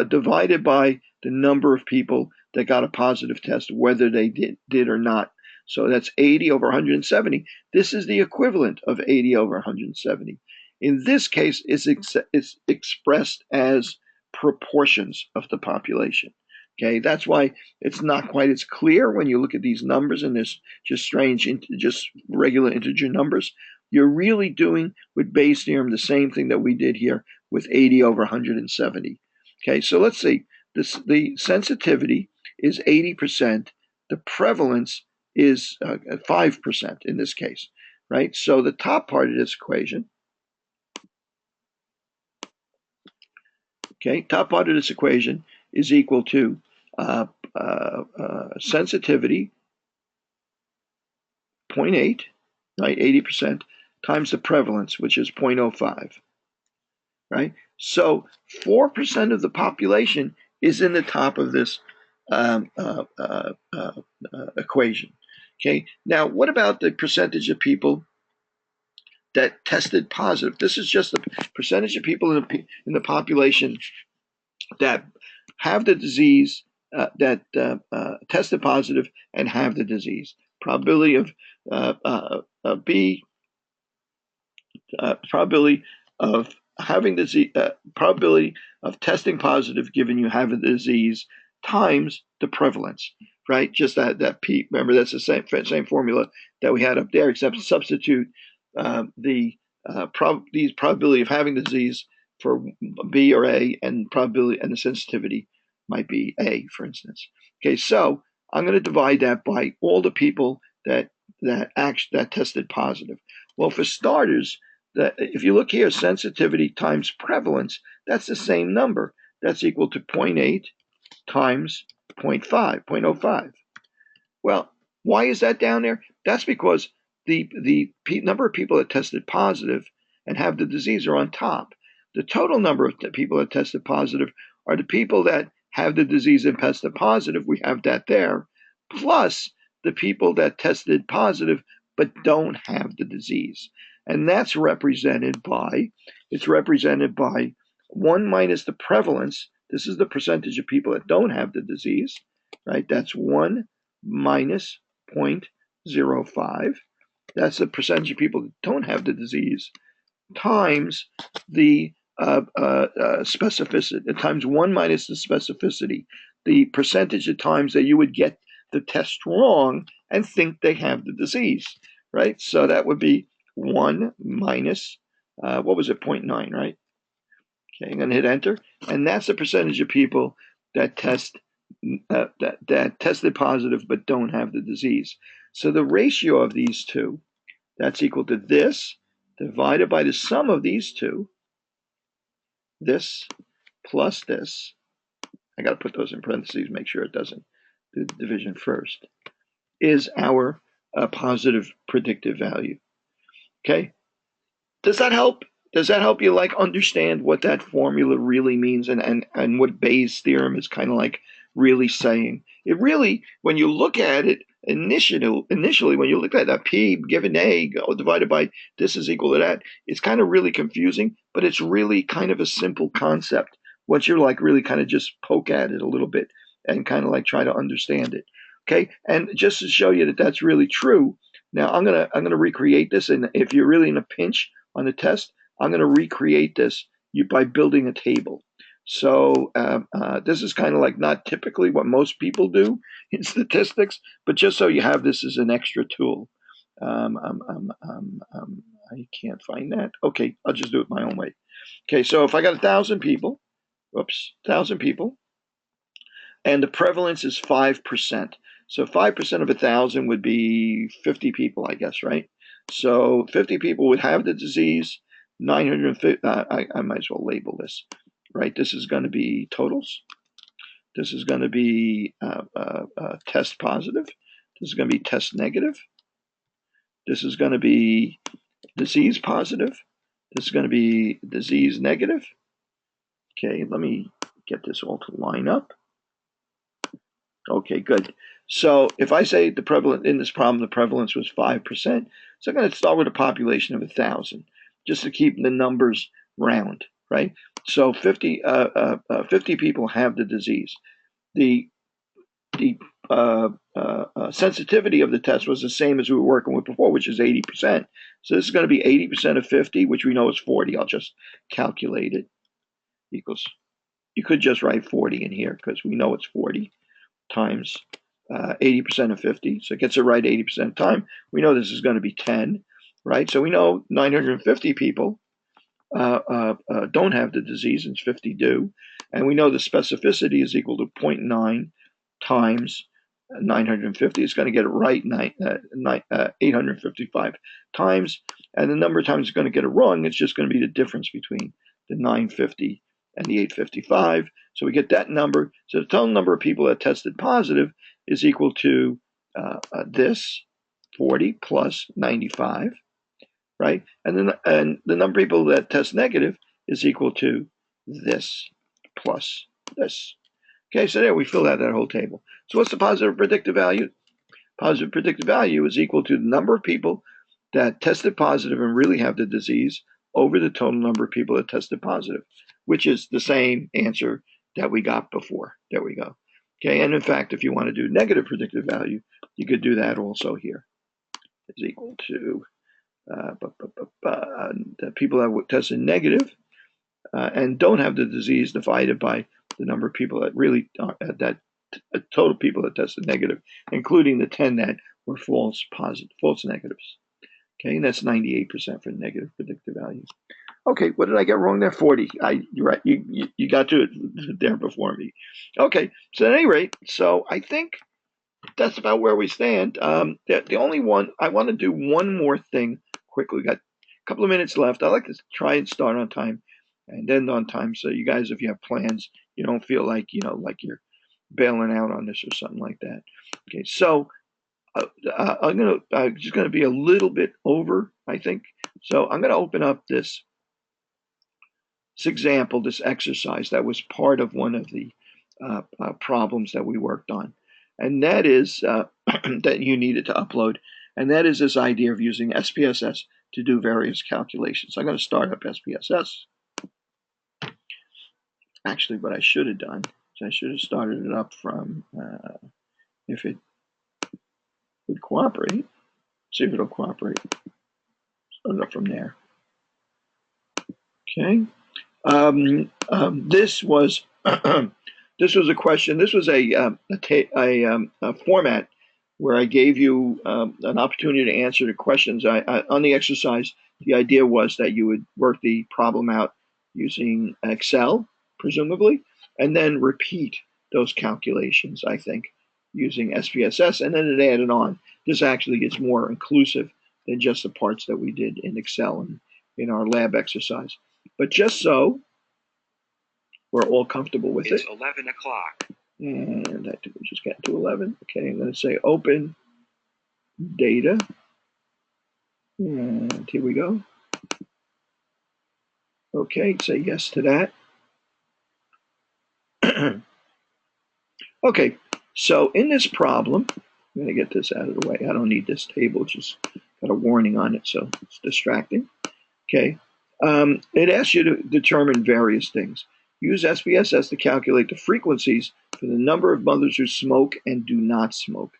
Divided by the number of people that got a positive test, whether they did or not. So that's 80 over 170. This is the equivalent of 80 over 170. In this case, it's expressed as proportions of the population. Okay, that's why it's not quite as clear when you look at these numbers and there's just strange, just regular integer numbers. You're really doing with Bayes' theorem the same thing that we did here with 80 over 170. Okay, so let's see. The sensitivity is 80%. The prevalence is 5% in this case, right? So the top part of this equation, okay, top part of this equation is equal to sensitivity 0.8, right, 80%, times the prevalence, which is 0.05, right? So 4% of the population is in the top of this equation. Okay, now what about the percentage of people that tested positive? This is just the percentage of people in the population that have the disease, that tested positive and have the disease. Probability of B, probability of having the probability of testing positive given you have the disease times the prevalence, right? Just that P. Remember, that's the same formula that we had up there, except substitute the probability of having the disease for B or A, and probability and the sensitivity might be A, for instance. Okay, so I'm going to divide that by all the people that tested positive. Well, for starters, if you look here, sensitivity times prevalence, that's the same number. That's equal to 0.8 times 0.05. Well, why is that down there? That's because the number of people that tested positive and have the disease are on top. The total number of people that tested positive are the people that have the disease and tested positive. We have that there, plus the people that tested positive but don't have the disease. And that's represented by, it's represented by 1 minus the prevalence. This is the percentage of people that don't have the disease, right? That's 1 minus 0.05. That's the percentage of people that don't have the disease, times the specificity, times 1 minus the specificity, the percentage of times that you would get the test wrong and think they have the disease, right? So that would be 1 minus, what was it, 0.9, right? Okay, I'm going to hit enter, and that's the percentage of people that that tested positive but don't have the disease. So the ratio of these two, that's equal to this divided by the sum of these two, this plus this. I got to put those in parentheses, make sure it doesn't do the division first, is our positive predictive value. Okay, does that help? Does that help you understand what that formula really means, and what Bayes' theorem is kind of really saying? It really, when you look at it initially, when you look at that P given A divided by this is equal to that, it's kind of really confusing, but it's really kind of a simple concept once you're really kind of just poke at it a little bit and kind of try to understand it. Okay, and just to show you that that's really true, now I'm gonna recreate this, and if you're really in a pinch on the test, I'm going to recreate this by building a table. So this is kind of not typically what most people do in statistics, but just so you have this as an extra tool. I can't find that. Okay, I'll just do it my own way. Okay, so if I got 1,000 people, 1,000 people, and the prevalence is 5%. So 5% of 1,000 would be 50 people, I guess, right? So 50 people would have the disease. 950, I might as well label this, right? This is going to be totals. This is going to be test positive. This is going to be test negative. This is going to be disease positive. This is going to be disease negative. Okay, let me get this all to line up. Okay, good. So if I say the prevalence in this problem, the prevalence was 5%, so I'm going to start with a population of 1,000, just to keep the numbers round, right? So 50 people have the disease. The sensitivity of the test was the same as we were working with before, which is 80%. So this is going to be 80% of 50, which we know is 40. I'll just calculate it. Equals, you could just write 40 in here because we know it's 40 times 80% of 50. So it gets it right 80% of the time. We know this is going to be 10, right? So we know 950 people don't have the disease, and 50 do. And we know the specificity is equal to 0.9 times 950. It's going to get it right 855 times. And the number of times it's going to get it wrong, it's just going to be the difference between the 950 and the 855. So we get that number. So the total number of people that tested positive is equal to this 40 plus 95, right? And the number of people that test negative is equal to this plus this. Okay, so there we fill out that whole table. So what's the positive predictive value? Positive predictive value is equal to the number of people that tested positive and really have the disease over the total number of people that tested positive, which is the same answer that we got before. There we go. Okay, and in fact, if you want to do negative predictive value, you could do that also here. Is equal to the people that tested negative and don't have the disease divided by the number of people that really total people that tested negative, including the 10 that were false negatives. Okay, and that's 98% for negative predictive value. Okay, what did I get wrong there? 40. You're right. You got to it there before me. Okay, so at any rate, so I think that's about where we stand. The only one I want to do one more thing quickly. We got a couple of minutes left. I like to try and start on time and end on time, so you guys, if you have plans, you don't feel like like you're bailing out on this or something like that. Okay, so I'm just gonna be a little bit over, I think. So I'm gonna open up this example, this exercise that was part of one of the problems that we worked on, and that is that you needed to upload, and that is this idea of using SPSS to do various calculations. So I'm going to start up SPSS. Actually, what I should have done is I should have started it up from, if it would cooperate, see if it'll cooperate. Start it up from there. Okay. This was this was a question. This was a format where I gave you an opportunity to answer the questions. On the exercise, the idea was that you would work the problem out using Excel, presumably, and then repeat those calculations, I think, using SPSS, and then it added on. This actually gets more inclusive than just the parts that we did in Excel and in our lab exercise. But just so we're all comfortable with it's it. 11 o'clock. And I think we just got to 11. Okay, I'm going to say open data. And here we go. Okay, say yes to that. Okay, so in this problem, I'm going to get this out of the way. I don't need this table, just got a warning on it, so it's distracting. Okay, it asks you to determine various things. Use SPSS to calculate the frequencies for the number of mothers who smoke and do not smoke.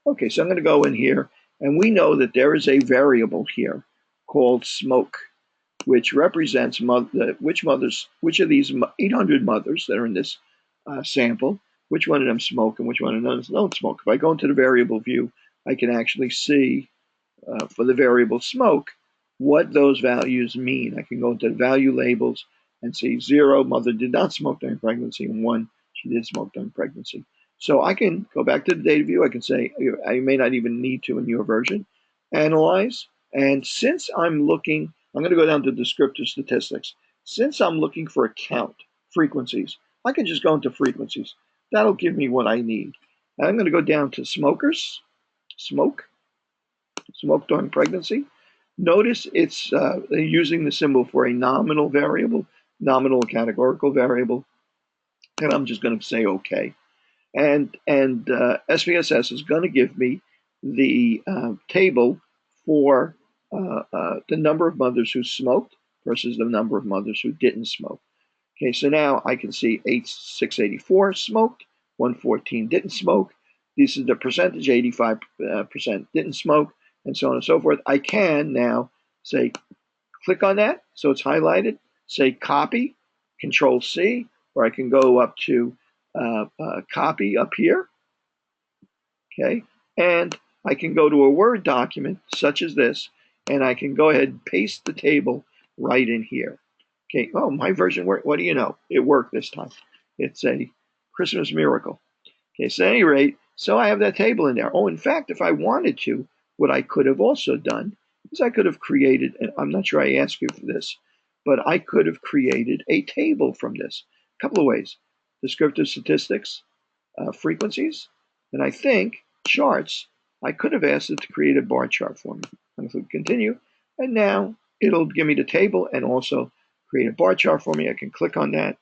Okay, so I'm going to go in here, and we know that there is a variable here called smoke, which represents which of these 800 mothers that are in this sample, which one of them smoke and which one of them don't smoke. If I go into the variable view, I can actually see for the variable smoke what those values mean. I can go into the value labels and see 0, mother did not smoke during pregnancy, and 1, she did smoke during pregnancy. So I can go back to the data view. I can say, I may not even need to in your version, analyze. And since I'm looking, I'm going to go down to descriptive statistics. Since I'm looking for a count, frequencies, I can just go into frequencies. That'll give me what I need. And I'm going to go down to smokers, smoke during pregnancy. Notice it's using the symbol for a nominal variable, nominal categorical variable, and I'm just going to say OK. And SPSS is going to give me the table for the number of mothers who smoked versus the number of mothers who didn't smoke. Okay, so now I can see 684 smoked, 114 didn't smoke. This is the percentage, 85% didn't smoke, and so on and so forth. I can now say, click on that, so it's highlighted, say copy, Control C, or I can go up to copy up here, okay, and I can go to a Word document such as this, and I can go ahead and paste the table right in here. Okay, oh, my version worked. What do you know? It worked this time. It's a Christmas miracle. Okay, so at any rate, So I have that table in there. Oh, in fact, if I wanted to, what I could have also done is I could have created, and I'm not sure I asked you for this, but I could have created a table from this. A couple of ways: descriptive statistics, frequencies, and I think charts. I could have asked it to create a bar chart for me. And if we continue, and now it'll give me the table and also create a bar chart for me. I can click on that,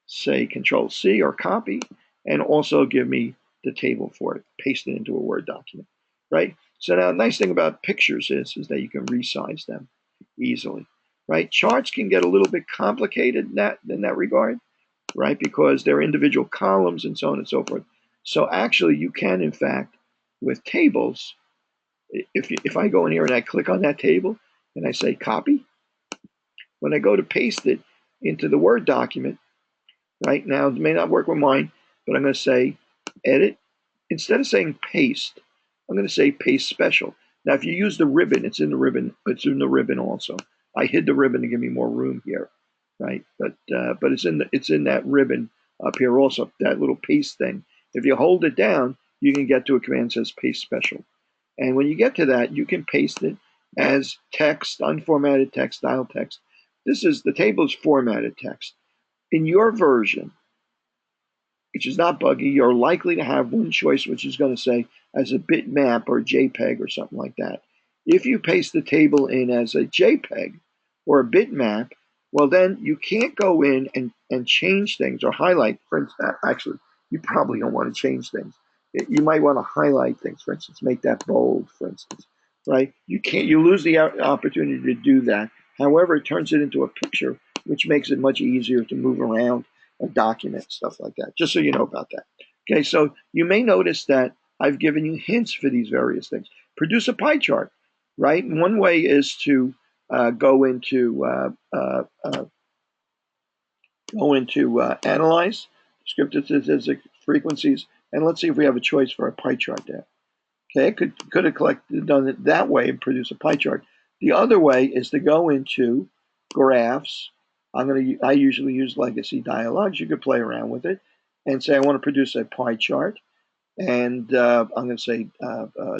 say Control C or copy, and also give me the table for it, paste it into a Word document, right? So now, the nice thing about pictures is that you can resize them easily, right? Charts can get a little bit complicated in that regard, right? Because they're individual columns and so on and so forth. So actually, you can, in fact, with tables, if I go in here and I click on that table and I say copy, when I go to paste it into the Word document, right now, it may not work with mine, but I'm going to say edit. Instead of saying paste, I'm going to say paste special. Now, if you use the ribbon, it's in the ribbon. It's in the ribbon also. I hid the ribbon to give me more room here, right? But it's in that ribbon up here also. That little paste thing. If you hold it down, you can get to a command that says paste special. And when you get to that, you can paste it as text, unformatted text, style text. This is the table's formatted text. In your version, which is not buggy, you're likely to have one choice, which is going to say as a bitmap or JPEG or something like that. If you paste the table in as a JPEG or a bitmap, well, then you can't go in and change things or highlight. For instance, actually, you probably don't want to change things. You might want to highlight things, for instance, make that bold, for instance, right? You lose the opportunity to do that. However, it turns it into a picture, which makes it much easier to move around a document, stuff like that, just so you know about that. Okay, so you may notice that I've given you hints for these various things. Produce a pie chart, right? And one way is to go into analyze, descriptive statistics, frequencies, and let's see if we have a choice for a pie chart there. Okay, it could have done it that way and produce a pie chart. The other way is to go into graphs. I usually use legacy dialogues. You could play around with it and say I want to produce a pie chart, and I'm going to say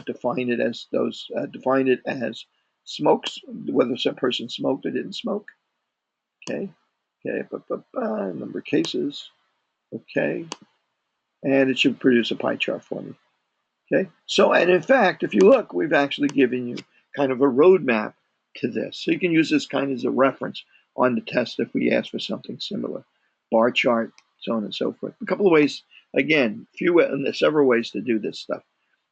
define it as smokes, whether some person smoked or didn't smoke. Okay, number of cases. Okay, and it should produce a pie chart for me. Okay, so, and in fact, if you look, we've actually given you kind of a roadmap to this. So you can use this kind of as a reference on the test if we ask for something similar. Bar chart, so on and so forth. A couple of ways, again, several ways to do this stuff.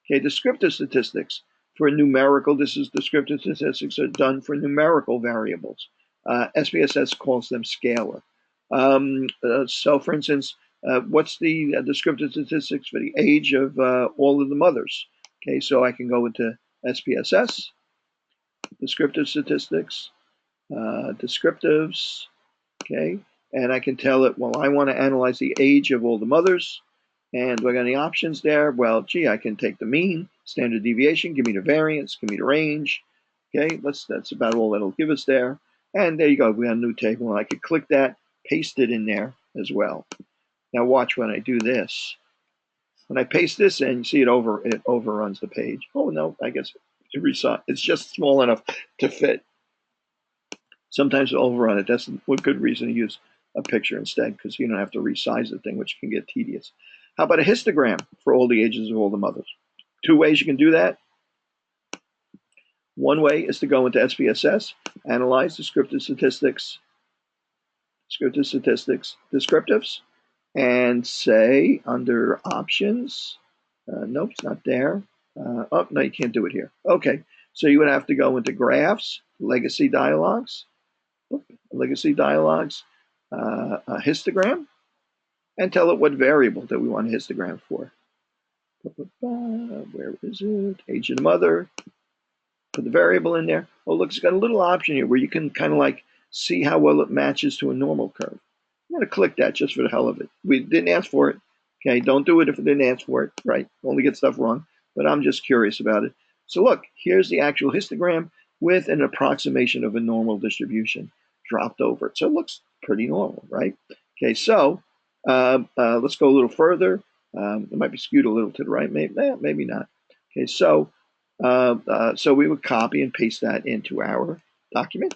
Okay, descriptive statistics for numerical, this is descriptive statistics are done for numerical variables. SPSS calls them scalar. So for instance, what's the descriptive statistics for the age of all of the mothers? Okay, so I can go into SPSS, descriptive statistics, descriptives, okay, and I can tell it, well, I want to analyze the age of all the mothers, and do I got any options there? Well, gee, I can take the mean, standard deviation, give me the variance, give me the range, okay, that's about all that'll give us there, and there you go, we have a new table, and I could click that, paste it in there as well. Now watch when I do this. When I paste this in, you see it overruns the page. Oh no, I guess it's just small enough to fit. Sometimes it'll overrun it. That's a good reason to use a picture instead, because you don't have to resize the thing, which can get tedious. How about a histogram for all the ages of all the mothers? Two ways you can do that. One way is to go into SPSS, analyze descriptive statistics, descriptives, and say under options, nope, it's not there. Oh, no, you can't do it here. Okay, so you would have to go into graphs, legacy dialogues, a histogram, and tell it what variable that we want a histogram for. Where is it? Age of the mother. Put the variable in there. Oh, look, it's got a little option here where you can kind of like see how well it matches to a normal curve. I'm going to click that just for the hell of it. We didn't ask for it. Okay, don't do it if it didn't ask for it, right? Only get stuff wrong, but I'm just curious about it. So look, here's the actual histogram with an approximation of a normal distribution dropped over it. So it looks pretty normal, right? Okay, so let's go a little further. It might be skewed a little to the right, maybe not. Okay, so so we would copy and paste that into our document.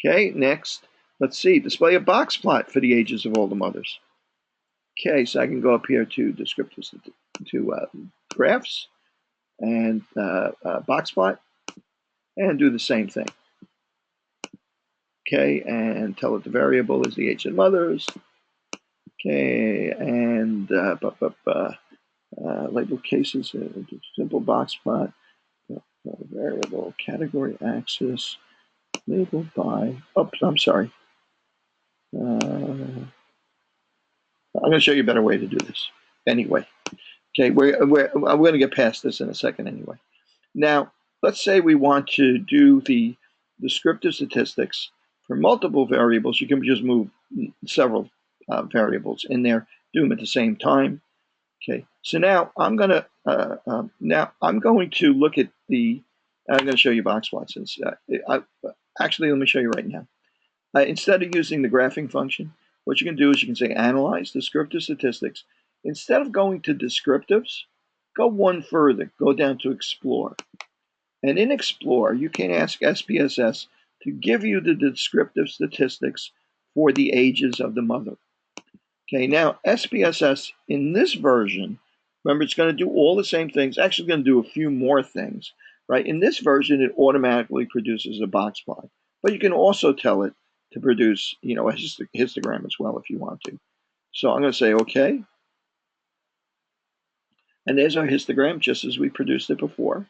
Okay, next, let's see, display a box plot for the ages of all the mothers. Okay, so I can go up here to descriptors, to graphs, and box plot, and do the same thing. Okay, and tell it the variable is the age of mothers. Okay, and label cases, simple box plot, variable category axis, labeled by, oops, I'm sorry. I'm going to show you a better way to do this. Anyway, okay, I'm going to get past this in a second anyway. Now, let's say we want to do the descriptive statistics for multiple variables. You can just move several variables in there, do them at the same time. Okay, so now I'm going to look at the. I'm going to show you box plots. Actually, let me show you right now. Instead of using the graphing function, what you can do is you can say analyze descriptive statistics. Instead of going to descriptives, go one further. Go down to explore. And in Explore, you can ask SPSS to give you the descriptive statistics for the ages of the mother. Okay, now SPSS in this version, remember it's going to do all the same things, actually going to do a few more things, right? In this version, it automatically produces a box plot, but you can also tell it to produce, a histogram as well if you want to. So I'm going to say okay, and there's our histogram just as we produced it before.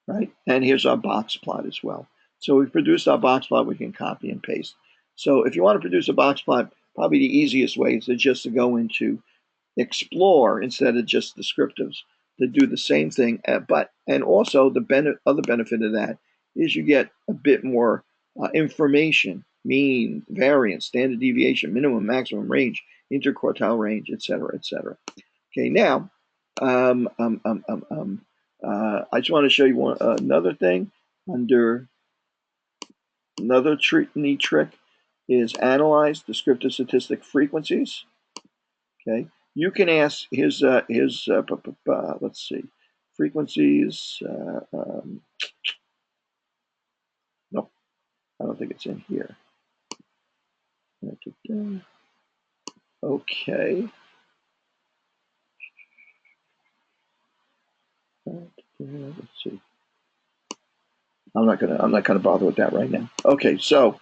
Right? And here's our box plot as well. So we've produced our box plot, we can copy and paste. So if you want to produce a box plot, probably the easiest way is just to go into Explore instead of just descriptives to do the same thing. And also the other benefit of that is you get a bit more information, mean, variance, standard deviation, minimum, maximum range, interquartile range, etc., etc. Okay, now I just want to show you another thing under another neat trick is analyze descriptive statistic frequencies. Okay, you can ask let's see, frequencies. No, I don't think it's in here. Okay. Let's see. I'm not gonna bother with that right now. Okay, so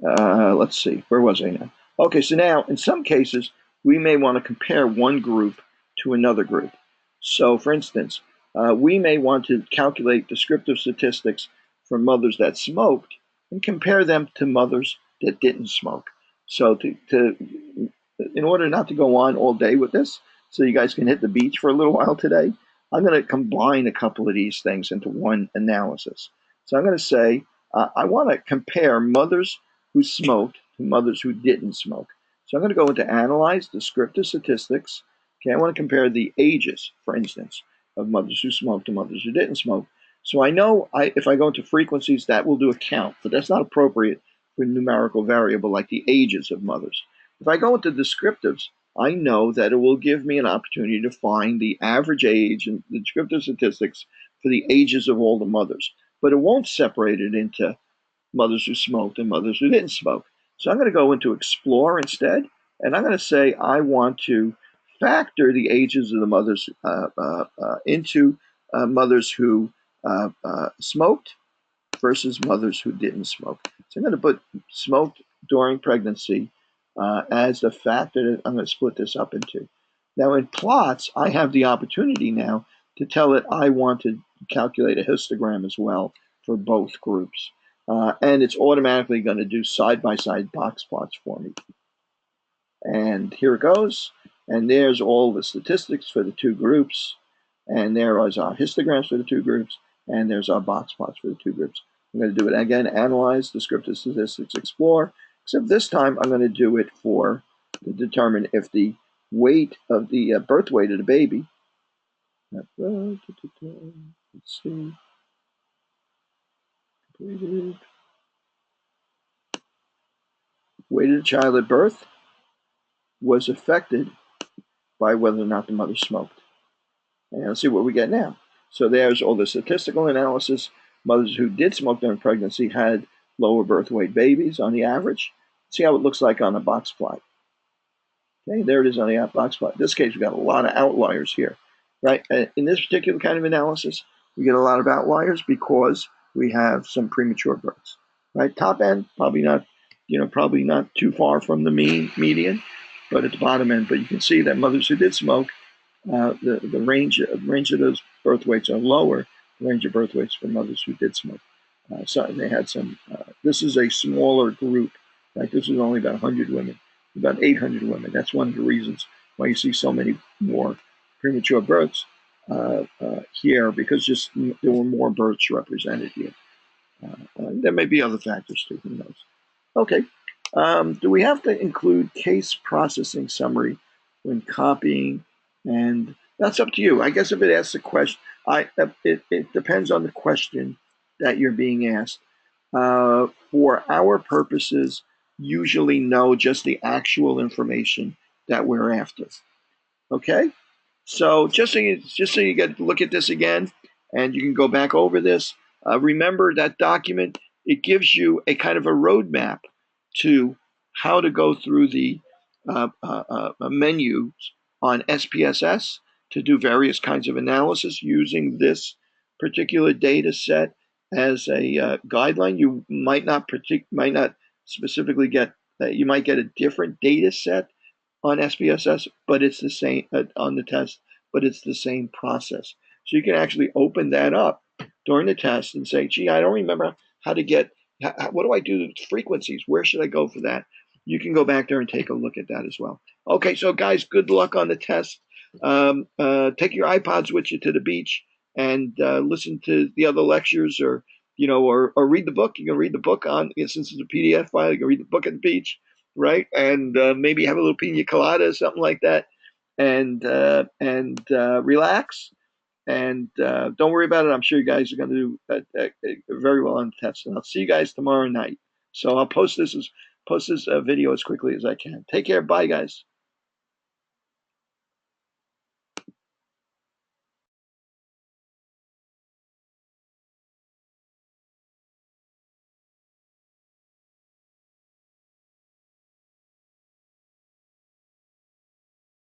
let's see, where was I now? Okay, so now in some cases, we may want to compare one group to another group. So for instance, we may want to calculate descriptive statistics for mothers that smoked and compare them to mothers that didn't smoke. So in order not to go on all day with this, so you guys can hit the beach for a little while today, I'm going to combine a couple of these things into one analysis. So I'm going to say, I want to compare mothers who smoked to mothers who didn't smoke. So I'm going to go into analyze descriptive statistics. Okay, I want to compare the ages, for instance, of mothers who smoked to mothers who didn't smoke. So I know if I go into frequencies, that will do a count, but that's not appropriate for a numerical variable like the ages of mothers. If I go into descriptives, I know that it will give me an opportunity to find the average age and the descriptive statistics for the ages of all the mothers, but it won't separate it into mothers who smoked and mothers who didn't smoke. So I'm going to go into Explore instead, and I'm going to say I want to factor the ages of the mothers into mothers who smoked versus mothers who didn't smoke. So I'm going to put smoked during pregnancy as the factor that I'm going to split this up into. Now in plots, I have the opportunity now to tell it I want to calculate a histogram as well for both groups. And it's automatically going to do side-by-side box plots for me. And here it goes. And there's all the statistics for the two groups. And there is our histograms for the two groups. And there's our box plots for the two groups. I'm going to do it again, analyze, descriptive statistics, explore. Except this time I'm going to do it to determine if the weight of the birth weight of the baby. Let's see. Completed. Weight of the child at birth was affected by whether or not the mother smoked. And let's see what we get now. So there's all the statistical analysis. Mothers who did smoke during pregnancy had lower birth weight babies on the average. See how it looks like on a box plot. Okay, there it is on the box plot. In this case, we got a lot of outliers here, right? In this particular kind of analysis, we get a lot of outliers because we have some premature births, right? Top end, probably not too far from the median, but at the bottom end. But you can see that mothers who did smoke, the range of those birth weights are lower. The range of birth weights for mothers who did smoke. So they had some. This is a smaller group, right? This is only about 100 women, about 800 women. That's one of the reasons why you see so many more premature births here, because just there were more births represented here. There may be other factors too. Who knows? Okay. Do we have to include case processing summary when copying? And that's up to you. I guess if it asks a question, it depends on the question that you're being asked. For our purposes, usually no, just the actual information that we're after. Okay? So just so you get to look at this again, and you can go back over this. Remember that document. It gives you a kind of a roadmap to how to go through the menus on SPSS to do various kinds of analysis using this particular data set as a guideline. You might not specifically get that. You might get a different data set on SPSS, but it's the same on the test, but it's the same process. So you can actually open that up during the test and say, gee, I don't remember how to get, what do I do with frequencies? Where should I go for that? You can go back there and take a look at that as well. Okay, so guys, good luck on the test. Take your iPods with you to the beach and listen to the other lectures, or or read the book. You can read the book since it's a PDF file. You can read the book at the beach, right? And maybe have a little pina colada or something like that, and relax. And don't worry about it. I'm sure you guys are going to do very well on the test. And I'll see you guys tomorrow night. So I'll post this video as quickly as I can. Take care. Bye, guys.